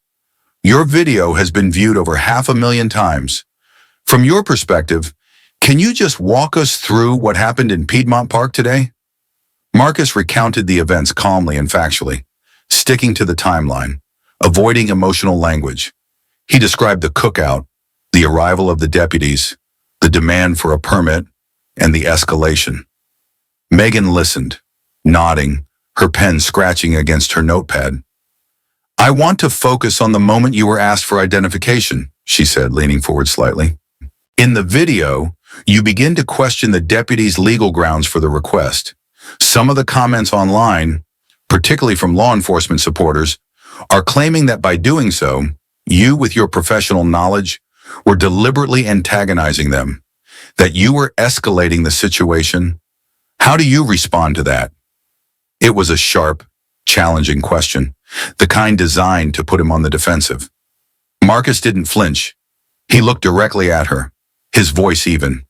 Speaker 1: Your video has been viewed over 500,000 times. From your perspective, can you just walk us through what happened in Piedmont Park today? Marcus recounted the events calmly and factually, sticking to the timeline, avoiding emotional language. He described the cookout, the arrival of the deputies, the demand for a permit, and the escalation. Megan listened, nodding, her pen scratching against her notepad. I want to focus on the moment you were asked for identification, she said, leaning forward slightly. In the video, you begin to question the deputy's legal grounds for the request. Some of the comments online, particularly from law enforcement supporters, are claiming that by doing so, you, with your professional knowledge, were deliberately antagonizing them, that you were escalating the situation. How do you respond to that? It was a sharp, challenging question, the kind designed to put him on the defensive. Marcus didn't flinch. He looked directly at her, his voice even.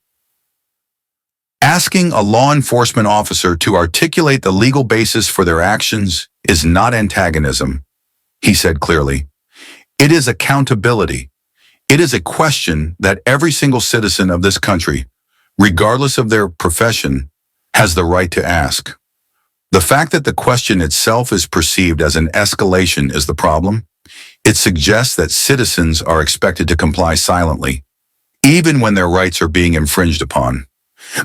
Speaker 1: Asking a law enforcement officer to articulate the legal basis for their actions is not antagonism, he said clearly. It is accountability. It is a question that every single citizen of this country, regardless of their profession, has the right to ask. The fact that the question itself is perceived as an escalation is the problem. It suggests that citizens are expected to comply silently, even when their rights are being infringed upon.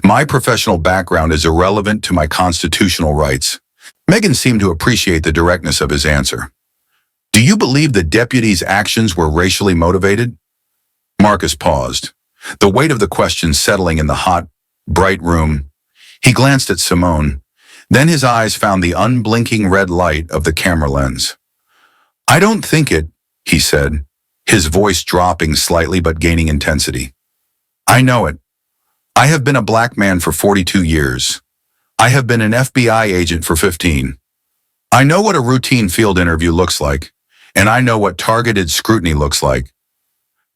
Speaker 1: My professional background is irrelevant to my constitutional rights. Megan seemed to appreciate the directness of his answer. Do you believe the deputy's actions were racially motivated? Marcus paused, the weight of the question settling in the hot, bright room. He glanced at Simone. Then his eyes found the unblinking red light of the camera lens. I don't think it, he said, his voice dropping slightly but gaining intensity. I know it. I have been a black man for 42 years. I have been an FBI agent for 15. I know what a routine field interview looks like, and I know what targeted scrutiny looks like.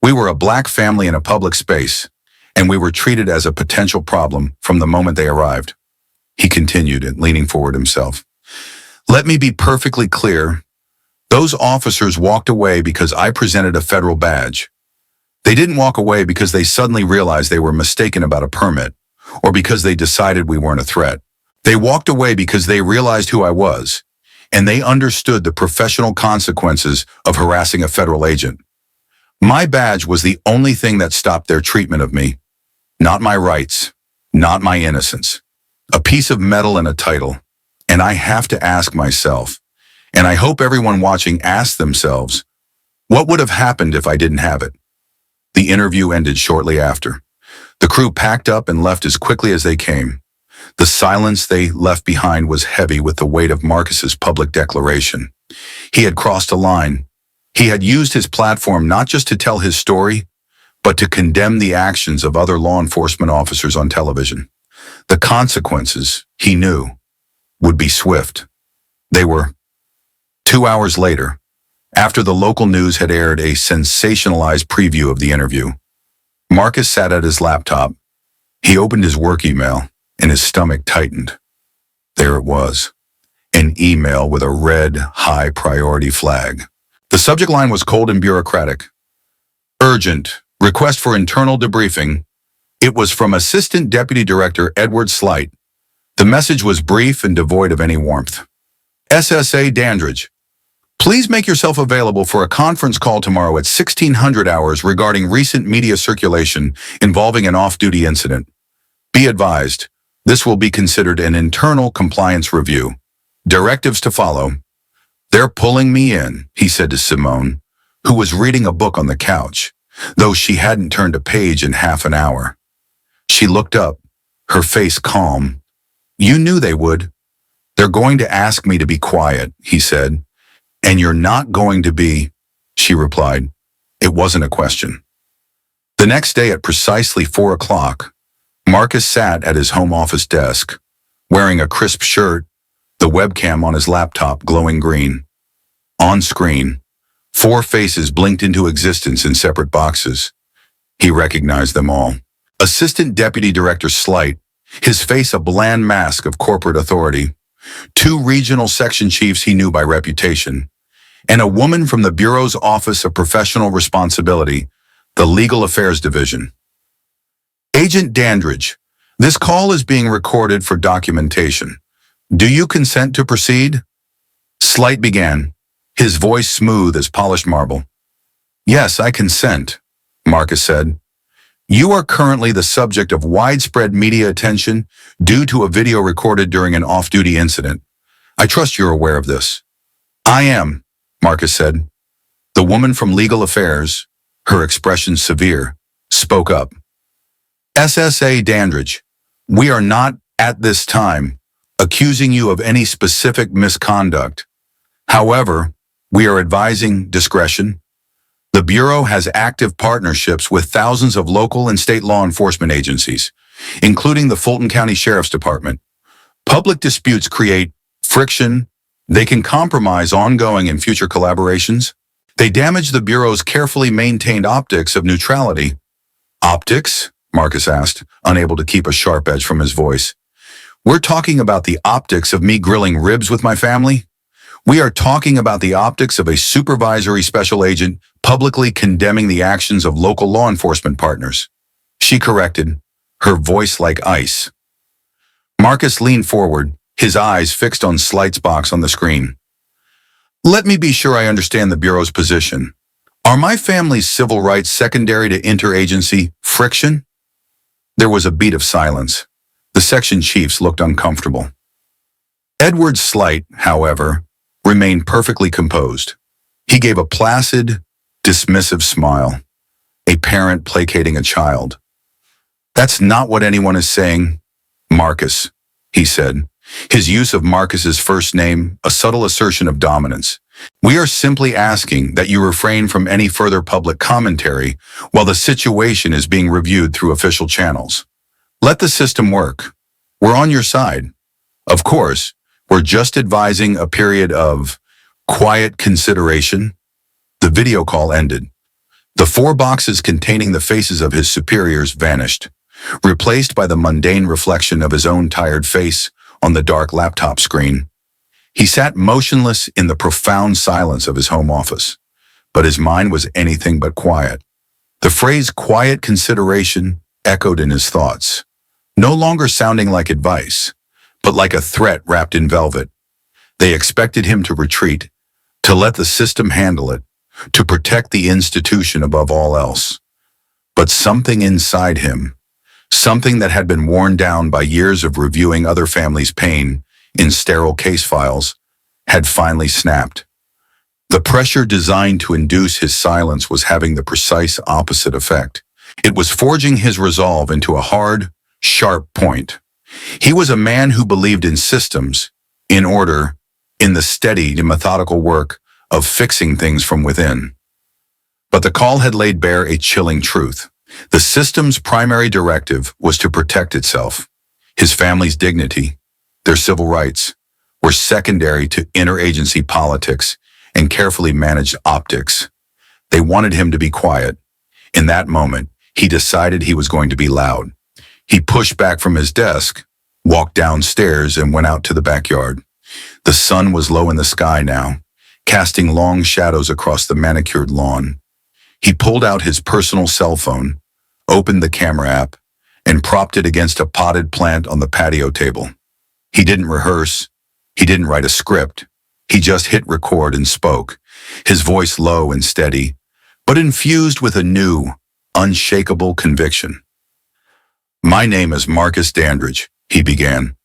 Speaker 1: We were a black family in a public space, and we were treated as a potential problem from the moment they arrived. He continued, leaning forward himself. Let me be perfectly clear. Those officers walked away because I presented a federal badge. They didn't walk away because they suddenly realized they were mistaken about a permit, or because they decided we weren't a threat. They walked away because they realized who I was, and they understood the professional consequences of harassing a federal agent. My badge was the only thing that stopped their treatment of me. Not my rights, not my innocence. A piece of metal and a title. And I have to ask myself, and I hope everyone watching asks themselves, what would have happened if I didn't have it? The interview ended shortly after. The crew packed up and left as quickly as they came. The silence they left behind was heavy with the weight of Marcus's public declaration. He had crossed a line. He had used his platform not just to tell his story, but to condemn the actions of other law enforcement officers on television. The consequences, he knew, would be swift. They were. 2 hours later, after the local news had aired a sensationalized preview of the interview, Marcus sat at his laptop. He opened his work email, and his stomach tightened. There it was, an email with a red, high-priority flag. The subject line was cold and bureaucratic. Urgent, request for internal debriefing. It was from Assistant Deputy Director Edward Slight. The message was brief and devoid of any warmth. SSA Dandridge, please make yourself available for a conference call tomorrow at 1600 hours regarding recent media circulation involving an off-duty incident. Be advised, this will be considered an internal compliance review. Directives to follow. They're pulling me in, he said to Simone, who was reading a book on the couch, though she hadn't turned a page in half an hour. She looked up, her face calm. You knew they would. They're going to ask me to be quiet, he said. And you're not going to be, she replied. It wasn't a question. The next day at precisely 4 o'clock, Marcus sat at his home office desk, wearing a crisp shirt, the webcam on his laptop glowing green. On screen, 4 faces blinked into existence in separate boxes. He recognized them all. Assistant Deputy Director Slight, his face a bland mask of corporate authority. two regional section chiefs he knew by reputation, and a woman from the Bureau's Office of Professional Responsibility, the Legal Affairs Division. Agent Dandridge, this call is being recorded for documentation. Do you consent to proceed? Slight began, his voice smooth as polished marble. Yes, I consent, Marcus said. You are currently the subject of widespread media attention due to a video recorded during an off-duty incident. I trust you're aware of this. I am, Marcus said. The woman from Legal Affairs, her expression severe, spoke up. SSA Dandridge, we are not, at this time, accusing you of any specific misconduct. However, we are advising discretion. The Bureau has active partnerships with thousands of local and state law enforcement agencies, including the Fulton County Sheriff's Department. Public disputes create friction. They can compromise ongoing and future collaborations. They damage the Bureau's carefully maintained optics of neutrality. Optics? Marcus asked, unable to keep a sharp edge from his voice. We're talking about the optics of me grilling ribs with my family? We are talking about the optics of a supervisory special agent publicly condemning the actions of local law enforcement partners. She corrected, her voice like ice. Marcus leaned forward, his eyes fixed on Slight's box on the screen. Let me be sure I understand the Bureau's position. Are my family's civil rights secondary to interagency friction? There was a beat of silence. The section chiefs looked uncomfortable. Edward Slight, however, remained perfectly composed. He gave a placid, dismissive smile, a parent placating a child. That's not what anyone is saying, Marcus, he said, his use of Marcus's first name a subtle assertion of dominance. We are simply asking that you refrain from any further public commentary while the situation is being reviewed through official channels. Let the system work. We're on your side. Of course, we're just advising a period of quiet consideration. The video call ended. The 4 boxes containing the faces of his superiors vanished, replaced by the mundane reflection of his own tired face on the dark laptop screen. He sat motionless in the profound silence of his home office, but his mind was anything but quiet. The phrase quiet consideration echoed in his thoughts, no longer sounding like advice, but like a threat wrapped in velvet. They expected him to retreat, to let the system handle it, to protect the institution above all else. But something inside him, something that had been worn down by years of reviewing other families' pain in sterile case files, had finally snapped. The pressure designed to induce his silence was having the precise opposite effect. It was forging his resolve into a hard, sharp point. He was a man who believed in systems, in order, in the steady, methodical work of fixing things from within. But the call had laid bare a chilling truth. The system's primary directive was to protect itself. His family's dignity, their civil rights, were secondary to interagency politics and carefully managed optics. They wanted him to be quiet. In that moment, he decided he was going to be loud. He pushed back from his desk, walked downstairs, and went out to the backyard. The sun was low in the sky now, casting long shadows across the manicured lawn. He pulled out his personal cell phone, opened the camera app, and propped it against a potted plant on the patio table. He didn't rehearse. He didn't write a script. He just hit record and spoke, his voice low and steady, but infused with a new, unshakable conviction. My name is Marcus Dandridge, he began,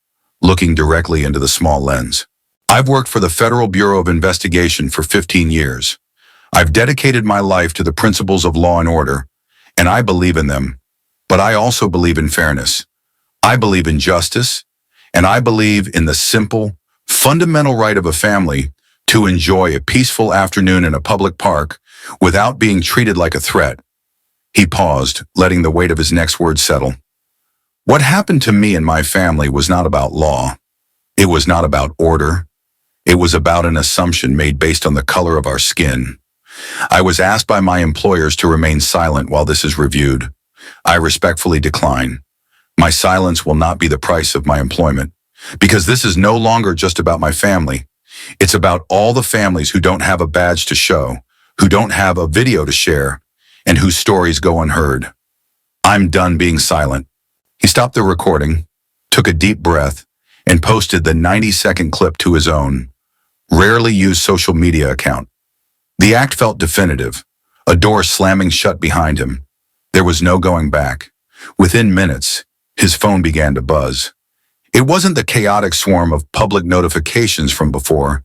Speaker 1: looking directly into the small lens. I've worked for the Federal Bureau of Investigation for 15 years. I've dedicated my life to the principles of law and order, and I believe in them. But I also believe in fairness. I believe in justice, and I believe in the simple, fundamental right of a family to enjoy a peaceful afternoon in a public park without being treated like a threat. He paused, letting the weight of his next words settle. What happened to me and my family was not about law. It was not about order. It was about an assumption made based on the color of our skin. I was asked by my employers to remain silent while this is reviewed. I respectfully decline. My silence will not be the price of my employment. because this is no longer just about my family. It's about all the families who don't have a badge to show, who don't have a video to share, and whose stories go unheard. I'm done being silent. He stopped the recording, took a deep breath, and posted the 90-second clip to his own, rarely used social media account. The act felt definitive, a door slamming shut behind him. There was no going back. Within minutes, his phone began to buzz. It wasn't the chaotic swarm of public notifications from before.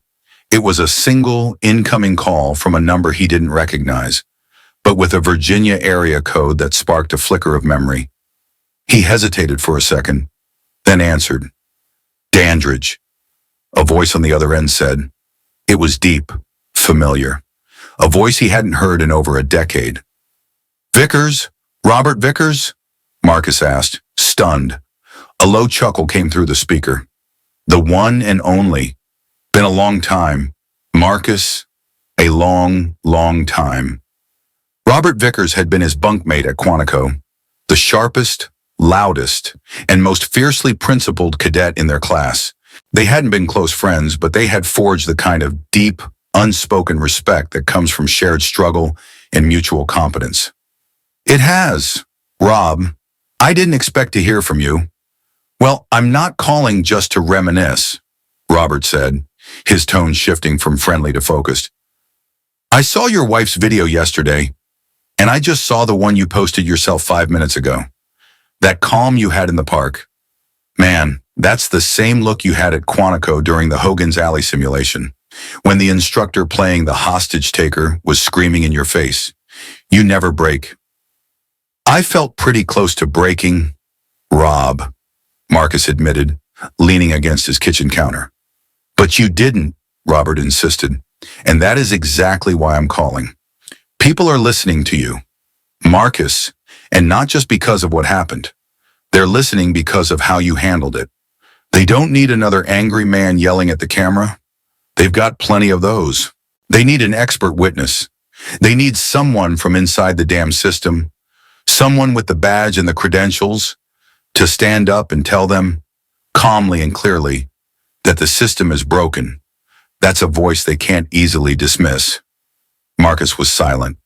Speaker 1: It was a single incoming call from a number he didn't recognize, but with a Virginia area code that sparked a flicker of memory. He hesitated for a second, then answered. Dandridge. A voice on the other end said. It was deep, familiar. A voice he hadn't heard in over a decade. Vickers? Robert Vickers? Marcus asked, stunned. A low chuckle came through the speaker. The one and only. Been a long time. Marcus, a long, long time. Robert Vickers had been his bunkmate at Quantico, the sharpest, loudest, and most fiercely principled cadet in their class. They hadn't been close friends, but they had forged the kind of deep, unspoken respect that comes from shared struggle and mutual competence. It has. Rob, I didn't expect to hear from you. Well, I'm not calling just to reminisce, Robert said, his tone shifting from friendly to focused. I saw your wife's video yesterday, and I just saw the one you posted yourself 5 minutes ago. That calm you had in the park. Man, that's the same look you had at Quantico during the Hogan's Alley simulation, when the instructor playing the hostage taker was screaming in your face. You never break. I felt pretty close to breaking, Rob, Marcus admitted, leaning against his kitchen counter. But you didn't, Robert insisted, and that is exactly why I'm calling. People are listening to you, Marcus, and not just because of what happened. They're listening because of how you handled it. They don't need another angry man yelling at the camera. They've got plenty of those. They need an expert witness. They need someone from inside the damn system, someone with the badge and the credentials, to stand up and tell them, calmly and clearly, that the system is broken. That's a voice they can't easily dismiss. Marcus was silent,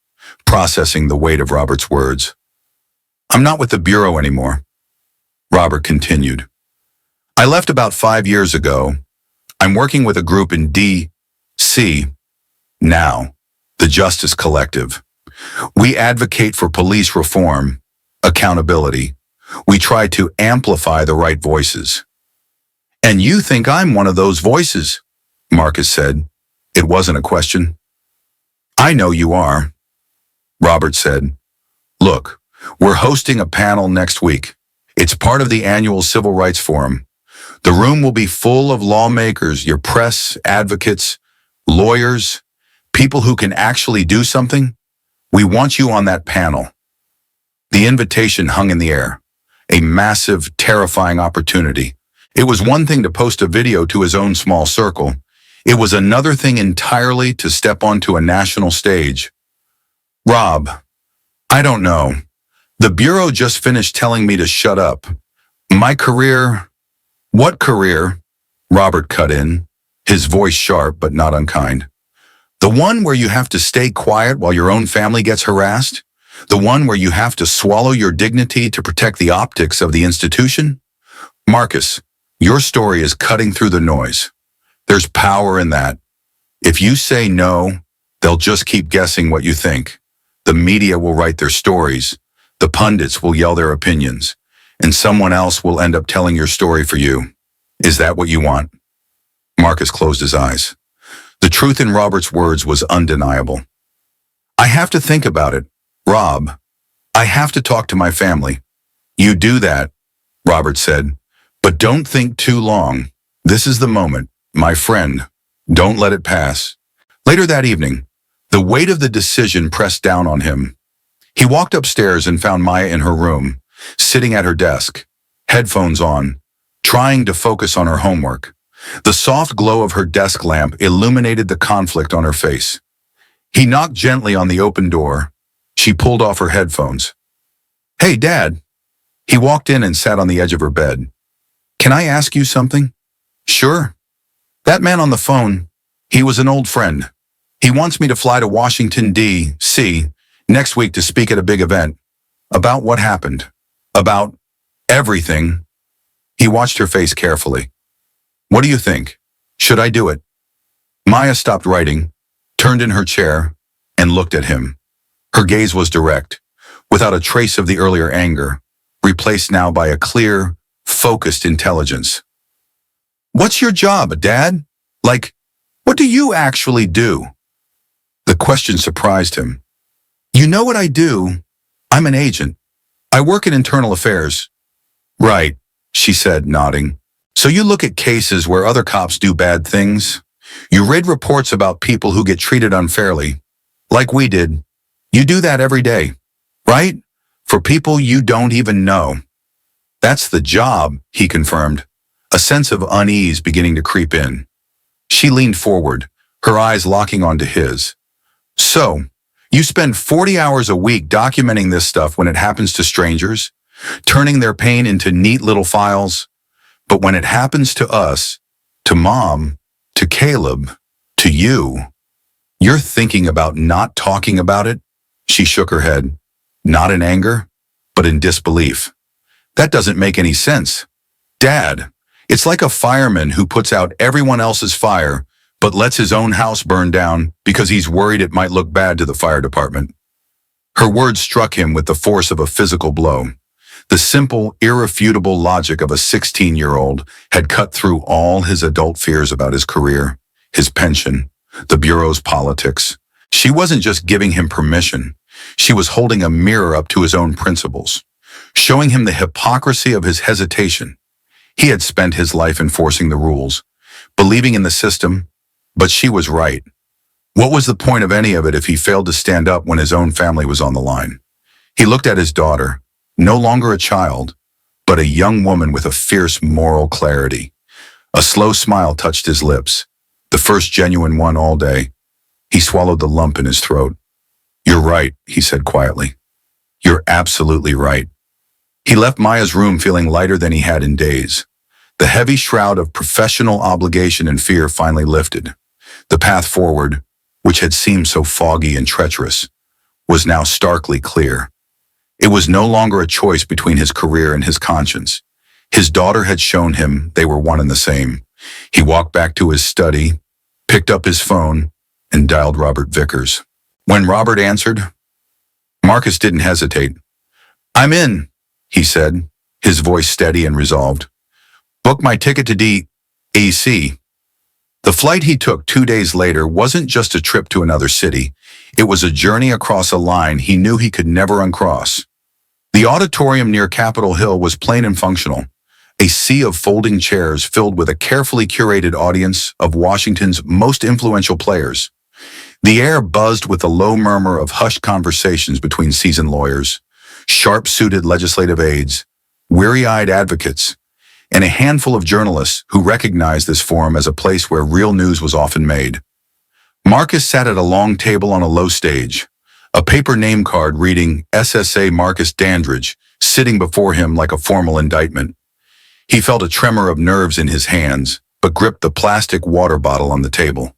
Speaker 1: processing the weight of Robert's words. I'm not with the Bureau anymore. Robert continued. I left about 5 years ago. I'm working with a group in D.C. now, the Justice Collective. We advocate for police reform, accountability. We try to amplify the right voices. And you think I'm one of those voices, Marcus said. It wasn't a question. I know you are, Robert said. Look, we're hosting a panel next week. It's part of the annual Civil Rights Forum. The room will be full of lawmakers, your press, advocates, lawyers, people who can actually do something. We want you on that panel. The invitation hung in the air, a massive, terrifying opportunity. It was one thing to post a video to his own small circle. It was another thing entirely to step onto a national stage. Rob, I don't know. The Bureau just finished telling me to shut up. My career... What career? Robert cut in, his voice sharp but not unkind. The one where you have to stay quiet while your own family gets harassed? The one where you have to swallow your dignity to protect the optics of the institution? Marcus, your story is cutting through the noise. There's power in that. If you say no, they'll just keep guessing what you think. The media will write their stories. The pundits will yell their opinions. And someone else will end up telling your story for you. Is that what you want? Marcus closed his eyes. The truth in Robert's words was undeniable. I have to think about it, Rob. I have to talk to my family. You do that, Robert said. But don't think too long. This is the moment, my friend. Don't let it pass. Later that evening, the weight of the decision pressed down on him. He walked upstairs and found Maya in her room, sitting at her desk, headphones on, trying to focus on her homework. The soft glow of her desk lamp illuminated the conflict on her face. He knocked gently on the open door. She pulled off her headphones. Hey, Dad. He walked in and sat on the edge of her bed. Can I ask you something? Sure. That man on the phone, he was an old friend. He wants me to fly to Washington, D.C. next week to speak at a big event. About what happened. About everything. He watched her face carefully. What do you think? Should I do it? Maya stopped writing, turned in her chair, and looked at him. Her gaze was direct, without a trace of the earlier anger, replaced now by a clear, focused intelligence. What's your job, Dad? Like, what do you actually do? The question surprised him. You know what I do? I'm an agent. I work in internal affairs. Right, she said, nodding. So you look at cases where other cops do bad things? You read reports about people who get treated unfairly, like we did. You do that every day, right? For people you don't even know. That's the job, he confirmed, a sense of unease beginning to creep in. She leaned forward, her eyes locking onto his. So, you spend 40 hours a week documenting this stuff when it happens to strangers, turning their pain into neat little files. But when it happens to us, to Mom, to Caleb, to you, you're thinking about not talking about it? She shook her head, not in anger, but in disbelief. That doesn't make any sense. Dad, it's like a fireman who puts out everyone else's fire, but lets his own house burn down because he's worried it might look bad to the fire department. Her words struck him with the force of a physical blow. The simple, irrefutable logic of a 16-year-old had cut through all his adult fears about his career, his pension, the Bureau's politics. She wasn't just giving him permission. She was holding a mirror up to his own principles, showing him the hypocrisy of his hesitation. He had spent his life enforcing the rules, believing in the system, but she was right. What was the point of any of it if he failed to stand up when his own family was on the line? He looked at his daughter, no longer a child, but a young woman with a fierce moral clarity. A slow smile touched his lips, the first genuine one all day. He swallowed the lump in his throat. You're right, he said quietly. You're absolutely right. He left Maya's room feeling lighter than he had in days. The heavy shroud of professional obligation and fear finally lifted. The path forward, which had seemed so foggy and treacherous, was now starkly clear. It was no longer a choice between his career and his conscience. His daughter had shown him they were one and the same. He walked back to his study, picked up his phone, and dialed Robert Vickers. When Robert answered, Marcus didn't hesitate. I'm in, he said, his voice steady and resolved. Book my ticket to D.C. The flight he took 2 days later wasn't just a trip to another city. It was a journey across a line he knew he could never uncross. The auditorium near Capitol Hill was plain and functional, a sea of folding chairs filled with a carefully curated audience of Washington's most influential players. The air buzzed with the low murmur of hushed conversations between seasoned lawyers, sharp-suited legislative aides, weary-eyed advocates, and a handful of journalists who recognized this forum as a place where real news was often made. Marcus sat at a long table on a low stage, a paper name card reading SSA Marcus Dandridge sitting before him like a formal indictment. He felt a tremor of nerves in his hands, but gripped the plastic water bottle on the table,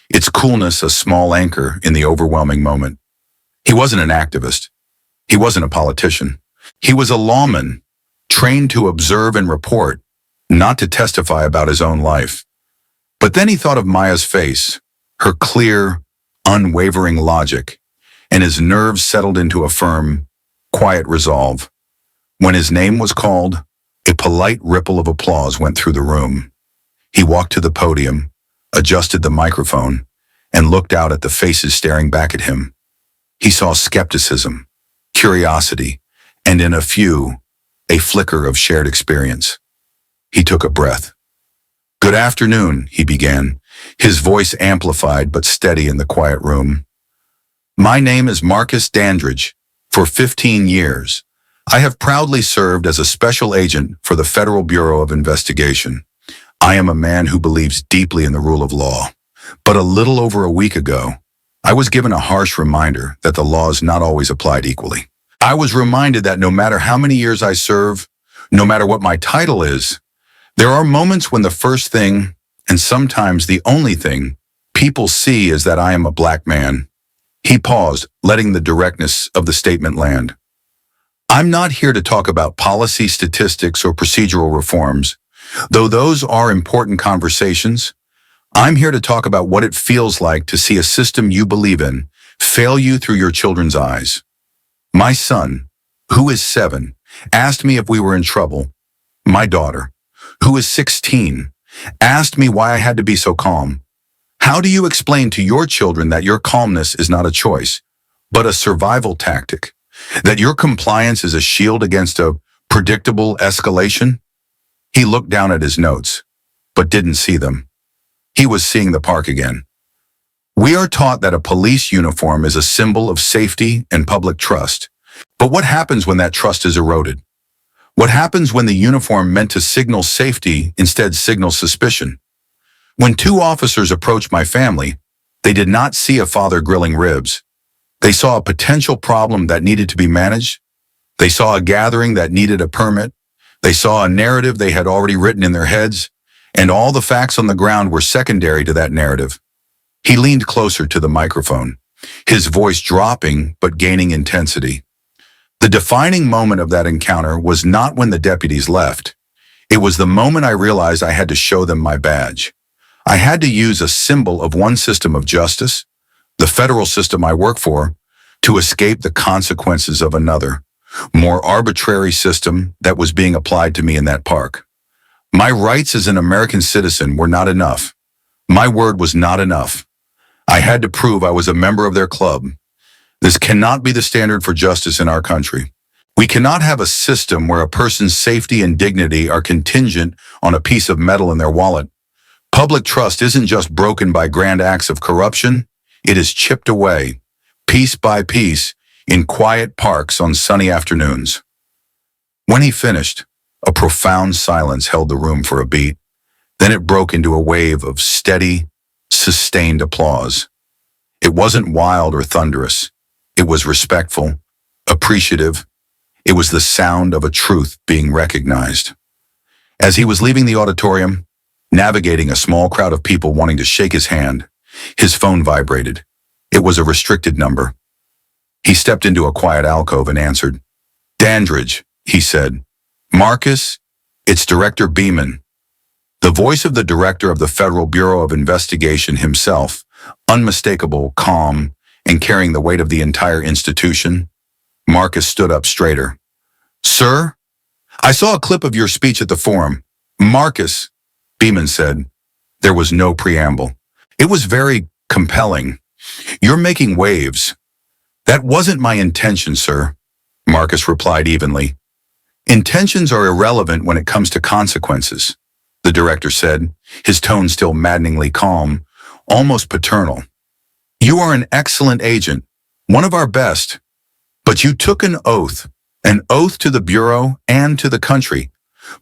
Speaker 1: its coolness a small anchor in the overwhelming moment. He wasn't an activist. He wasn't a politician. He was a lawman, trained to observe and report, not to testify about his own life. But then he thought of Maya's face, her clear, unwavering logic, and his nerves settled into a firm, quiet resolve. When his name was called, a polite ripple of applause went through the room. He walked to the podium, adjusted the microphone, and looked out at the faces staring back at him. He saw skepticism, curiosity, and in a few, a flicker of shared experience. He took a breath. Good afternoon, he began, his voice amplified but steady in the quiet room. My name is Marcus Dandridge. For 15 years, I have proudly served as a special agent for the Federal Bureau of Investigation. I am a man who believes deeply in the rule of law. But a little over a week ago, I was given a harsh reminder that the law is not always applied equally. I was reminded that no matter how many years I serve, no matter what my title is, There are moments when the first thing, and sometimes the only thing, people see is that I am a black man. He paused, letting the directness of the statement land. I'm not here to talk about policy, statistics, or procedural reforms, though those are important conversations. I'm here to talk about what it feels like to see a system you believe in fail you through your children's eyes. My son, who is 7, asked me if we were in trouble. My daughter, who is 16, asked me why I had to be so calm. How do you explain to your children that your calmness is not a choice, but a survival tactic? That your compliance is a shield against a predictable escalation? He looked down at his notes, but didn't see them. He was seeing the park again. We are taught that a police uniform is a symbol of safety and public trust. But what happens when that trust is eroded? What happens when the uniform meant to signal safety instead signals suspicion? When 2 officers approached my family, they did not see a father grilling ribs. They saw a potential problem that needed to be managed. They saw a gathering that needed a permit. They saw a narrative they had already written in their heads, and all the facts on the ground were secondary to that narrative. He leaned closer to the microphone, his voice dropping but gaining intensity. The defining moment of that encounter was not when the deputies left. It was the moment I realized I had to show them my badge. I had to use a symbol of one system of justice, the federal system I work for, to escape the consequences of another, more arbitrary system that was being applied to me in that park. My rights as an American citizen were not enough. My word was not enough. I had to prove I was a member of their club. This cannot be the standard for justice in our country. We cannot have a system where a person's safety and dignity are contingent on a piece of metal in their wallet. Public trust isn't just broken by grand acts of corruption. It is chipped away, piece by piece, in quiet parks on sunny afternoons. When he finished, a profound silence held the room for a beat. Then it broke into a wave of steady, sustained applause. It wasn't wild or thunderous. It was respectful, appreciative. It was the sound of a truth being recognized. As he was leaving the auditorium, navigating a small crowd of people wanting to shake his hand, his phone vibrated. It was a restricted number. He stepped into a quiet alcove and answered. "Dandridge," he said. "Marcus, it's Director Beeman." The voice of the director of the Federal Bureau of Investigation himself, unmistakable, calm, and carrying the weight of the entire institution. Marcus stood up straighter. "Sir, I saw a clip of your speech at the forum." "Marcus," Beeman said. There was no preamble. "It was very compelling. You're making waves." "That wasn't my intention, sir," Marcus replied evenly. "Intentions are irrelevant when it comes to consequences," the director said, his tone still maddeningly calm, almost paternal. "You are an excellent agent, one of our best, but you took an oath to the Bureau and to the country.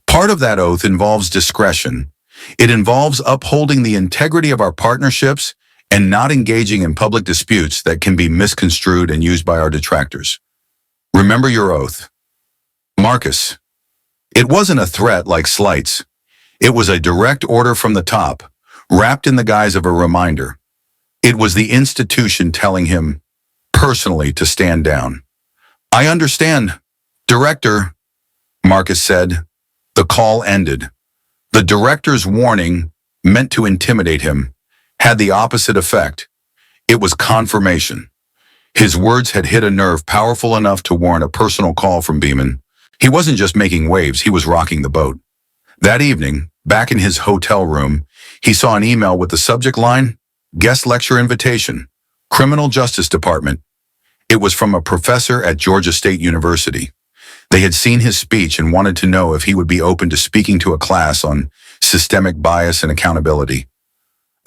Speaker 1: Part of that oath involves discretion. It involves upholding the integrity of our partnerships and not engaging in public disputes that can be misconstrued and used by our detractors. Remember your oath." "Marcus, it wasn't a threat like slights. It was a direct order from the top, wrapped in the guise of a reminder. It was the institution telling him, personally, to stand down." "I understand, Director," Marcus said. The call ended. The director's warning, meant to intimidate him, had the opposite effect. It was confirmation. His words had hit a nerve powerful enough to warrant a personal call from Beeman. He wasn't just making waves, he was rocking the boat. That evening, back in his hotel room, he saw an email with the subject line, "Guest lecture invitation, Criminal Justice Department." It was from a professor at Georgia State University. They had seen his speech and wanted to know if he would be open to speaking to a class on systemic bias and accountability.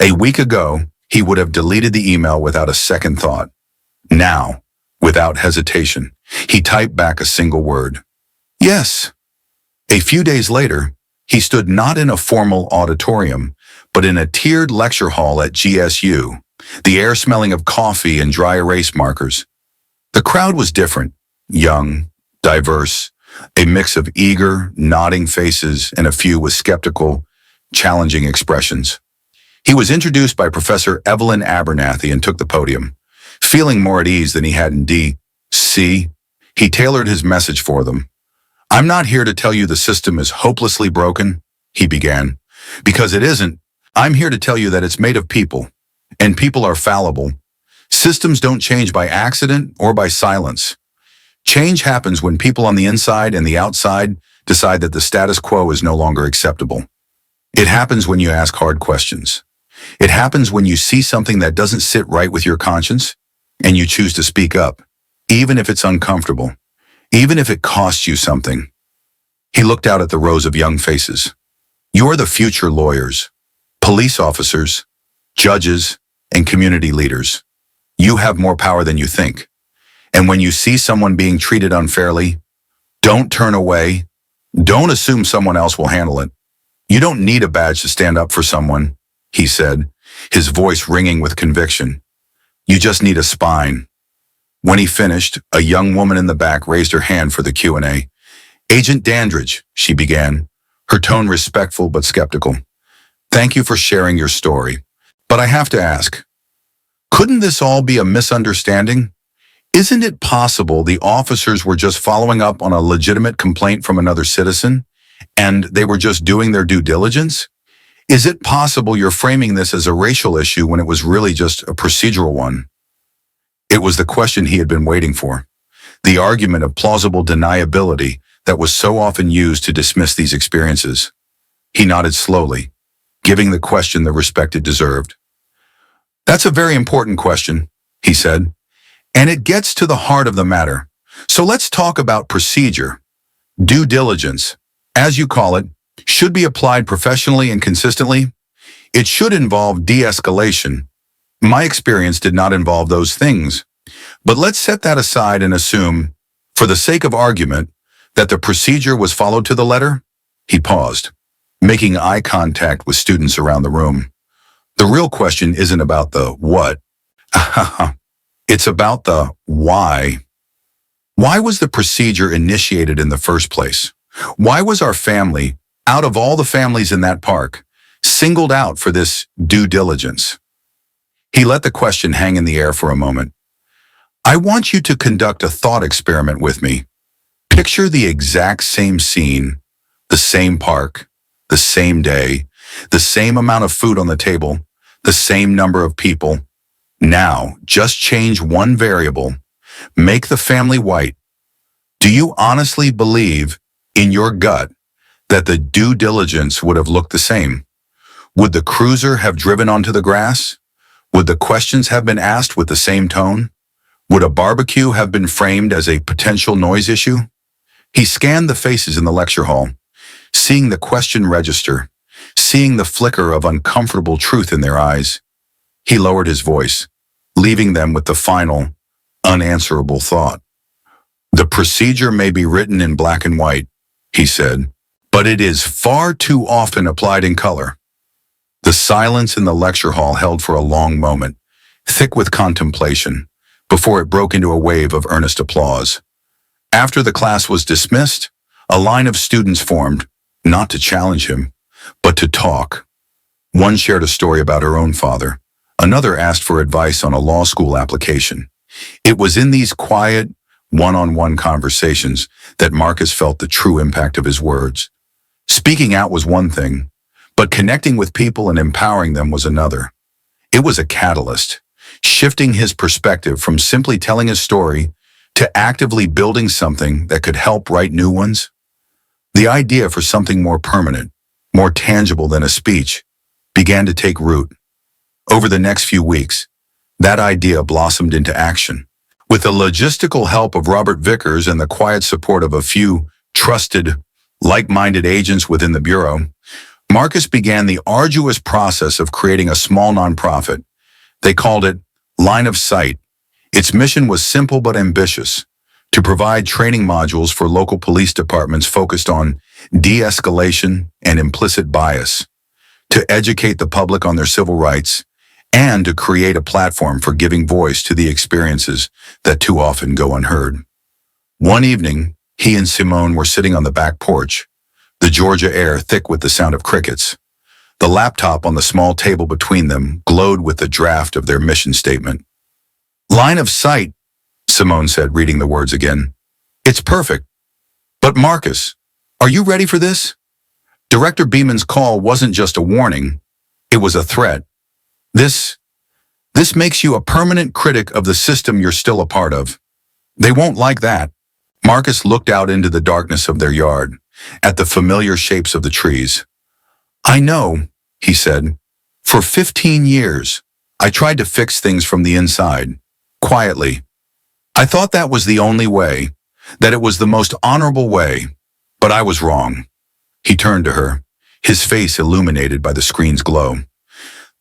Speaker 1: A week ago, he would have deleted the email without a second thought. Now, without hesitation, he typed back a single word. "Yes." A few days later, he stood not in a formal auditorium, but in a tiered lecture hall at GSU, the air smelling of coffee and dry erase markers. The crowd was different, young, diverse, a mix of eager, nodding faces and a few with skeptical, challenging expressions. He was introduced by Professor Evelyn Abernathy and took the podium. Feeling more at ease than he had in D.C., he tailored his message for them. "I'm not here to tell you the system is hopelessly broken," he began, "because it isn't. I'm here to tell you that it's made of people, and people are fallible. Systems don't change by accident or by silence. Change happens when people on the inside and the outside decide that the status quo is no longer acceptable. It happens when you ask hard questions. It happens when you see something that doesn't sit right with your conscience, and you choose to speak up, even if it's uncomfortable, even if it costs you something." He looked out at the rows of young faces. "You're the future lawyers, police officers, judges, and community leaders. You have more power than you think. And when you see someone being treated unfairly, don't turn away. Don't assume someone else will handle it. You don't need a badge to stand up for someone," he said, his voice ringing with conviction. "You just need a spine." When he finished, a young woman in the back raised her hand for the Q&A. "Agent Dandridge," she began, her tone respectful but skeptical. "Thank you for sharing your story. But I have to ask, couldn't this all be a misunderstanding? Isn't it possible the officers were just following up on a legitimate complaint from another citizen, and they were just doing their due diligence? Is it possible you're framing this as a racial issue when it was really just a procedural one?" It was the question he had been waiting for, the argument of plausible deniability that was so often used to dismiss these experiences. He nodded slowly, giving the question the respect it deserved. "That's a very important question," he said, "and it gets to the heart of the matter. So let's talk about procedure. Due diligence, as you call it, should be applied professionally and consistently. It should involve de-escalation. My experience did not involve those things. But let's set that aside and assume, for the sake of argument, that the procedure was followed to the letter." He paused, making eye contact with students around the room. "The real question isn't about the what. It's about the why. Why was the procedure initiated in the first place? Why was our family, out of all the families in that park, singled out for this due diligence?" He let the question hang in the air for a moment. "I want you to conduct a thought experiment with me. Picture the exact same scene, the same park, the same day, the same amount of food on the table, the same number of people. Now, just change one variable. Make the family white. Do you honestly believe, in your gut, that the due diligence would have looked the same? Would the cruiser have driven onto the grass? Would the questions have been asked with the same tone? Would a barbecue have been framed as a potential noise issue?" He scanned the faces in the lecture hall, seeing the question register, seeing the flicker of uncomfortable truth in their eyes. He lowered his voice, leaving them with the final, unanswerable thought. "The procedure may be written in black and white," he said, "but it is far too often applied in color." The silence in the lecture hall held for a long moment, thick with contemplation, before it broke into a wave of earnest applause. After the class was dismissed, a line of students formed, not to challenge him, but to talk. One shared a story about her own father. Another asked for advice on a law school application. It was in these quiet, one-on-one conversations that Marcus felt the true impact of his words. Speaking out was one thing, but connecting with people and empowering them was another. It was a catalyst, shifting his perspective from simply telling a story to actively building something that could help write new ones. The idea for something more permanent, more tangible than a speech, began to take root. Over the next few weeks, that idea blossomed into action. With the logistical help of Robert Vickers and the quiet support of a few trusted, like-minded agents within the Bureau, Marcus began the arduous process of creating a small nonprofit. They called it Line of Sight. Its mission was simple but ambitious: to provide training modules for local police departments focused on de-escalation and implicit bias, to educate the public on their civil rights, and to create a platform for giving voice to the experiences that too often go unheard. One evening, He and Simone were sitting on the back porch, the Georgia air thick with the sound of crickets. The laptop on the small table between them glowed with the draft of their mission statement. "Line of sight," Simone said, reading the words again. "It's perfect. But Marcus, are you ready for this?" Director Beeman's call wasn't just a warning, it was a threat. This makes you a permanent critic of the system you're still a part of. They won't like that." Marcus looked out into the darkness of their yard, at the familiar shapes of the trees. "I know," he said. "For 15 years, I tried to fix things from the inside, quietly. I thought that was the only way, that it was the most honorable way, but I was wrong." He turned to her, his face illuminated by the screen's glow.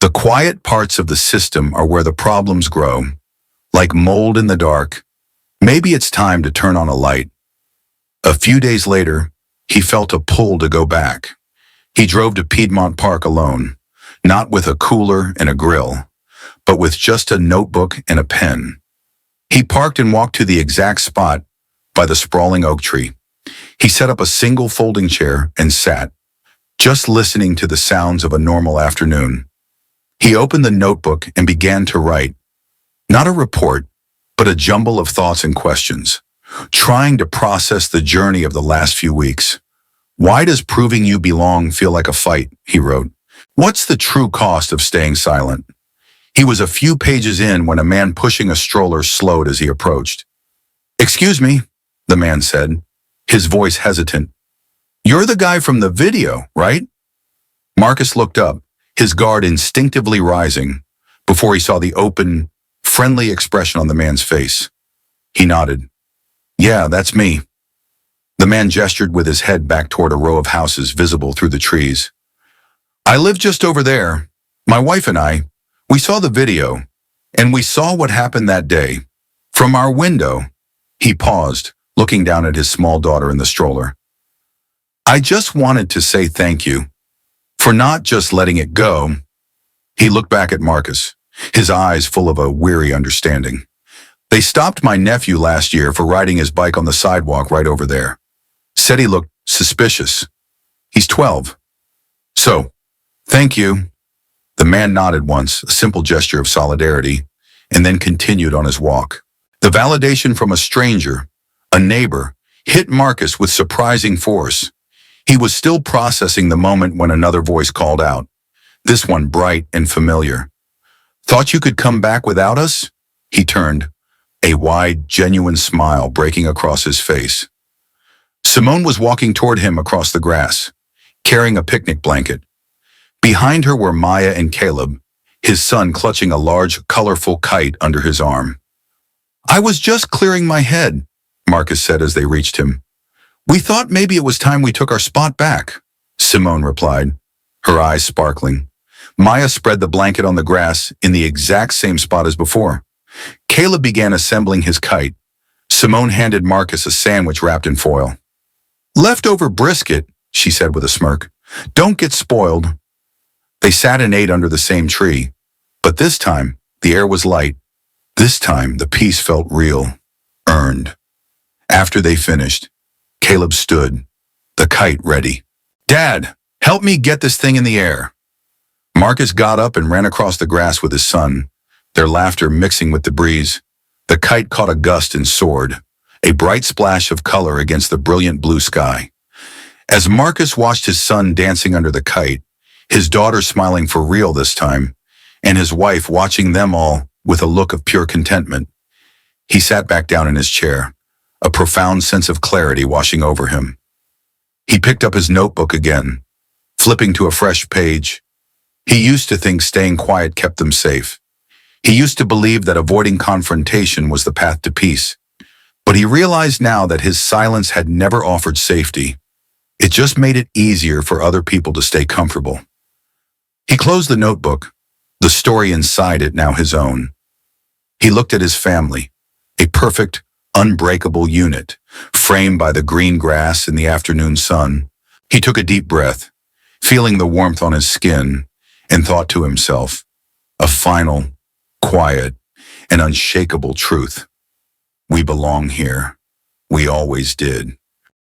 Speaker 1: "The quiet parts of the system are where the problems grow, like mold in the dark. Maybe it's time to turn on a light." A few days later, he felt a pull to go back. He drove to Piedmont Park alone, not with a cooler and a grill, but with just a notebook and a pen. He parked and walked to the exact spot by the sprawling oak tree. He set up a single folding chair and sat, just listening to the sounds of a normal afternoon. He opened the notebook and began to write, not a report, but a jumble of thoughts and questions, trying to process the journey of the last few weeks. "Why does proving you belong feel like a fight?" he wrote. "What's the true cost of staying silent?" He was a few pages in when a man pushing a stroller slowed as he approached. "Excuse me," the man said, his voice hesitant. "You're the guy from the video, right?" Marcus looked up, his guard instinctively rising, before he saw the open, friendly expression on the man's face. He nodded. "Yeah, that's me." The man gestured with his head back toward a row of houses visible through the trees. "I live just over there. My wife and we saw the video, and we saw what happened that day. From our window." He paused, looking down at his small daughter in the stroller. "I just wanted to say thank you for not just letting it go." He looked back at Marcus, his eyes full of a weary understanding. "They stopped my nephew last year for riding his bike on the sidewalk right over there. Said he looked suspicious. He's 12. So, thank you." The man nodded once, a simple gesture of solidarity, and then continued on his walk. The validation from a stranger, a neighbor, hit Marcus with surprising force. He was still processing the moment when another voice called out, this one bright and familiar. "Thought you could come back without us?" He turned, a wide, genuine smile breaking across his face. Simone was walking toward him across the grass, carrying a picnic blanket. Behind her were Maya and Caleb, his son clutching a large, colorful kite under his arm. "I was just clearing my head," Marcus said as they reached him. "We thought maybe it was time we took our spot back," Simone replied, her eyes sparkling. Maya spread the blanket on the grass in the exact same spot as before. Caleb began assembling his kite. Simone handed Marcus a sandwich wrapped in foil. "Leftover brisket," she said with a smirk. "Don't get spoiled." They sat and ate under the same tree, but this time the air was light. This time the peace felt real, earned. After they finished, Caleb stood, the kite ready. "Dad, help me get this thing in the air." Marcus got up and ran across the grass with his son, their laughter mixing with the breeze. The kite caught a gust and soared, a bright splash of color against the brilliant blue sky. As Marcus watched his son dancing under the kite, his daughter smiling for real this time, and his wife watching them all with a look of pure contentment, he sat back down in his chair, a profound sense of clarity washing over him. He picked up his notebook again, flipping to a fresh page. He used to think staying quiet kept them safe. He used to believe that avoiding confrontation was the path to peace. But he realized now that his silence had never offered safety. It just made it easier for other people to stay comfortable. He closed the notebook, the story inside it now his own. He looked at his family, a perfect, unbreakable unit, framed by the green grass in the afternoon sun. He took a deep breath, feeling the warmth on his skin, and thought to himself, a final, quiet, and unshakable truth. We belong here. We always did.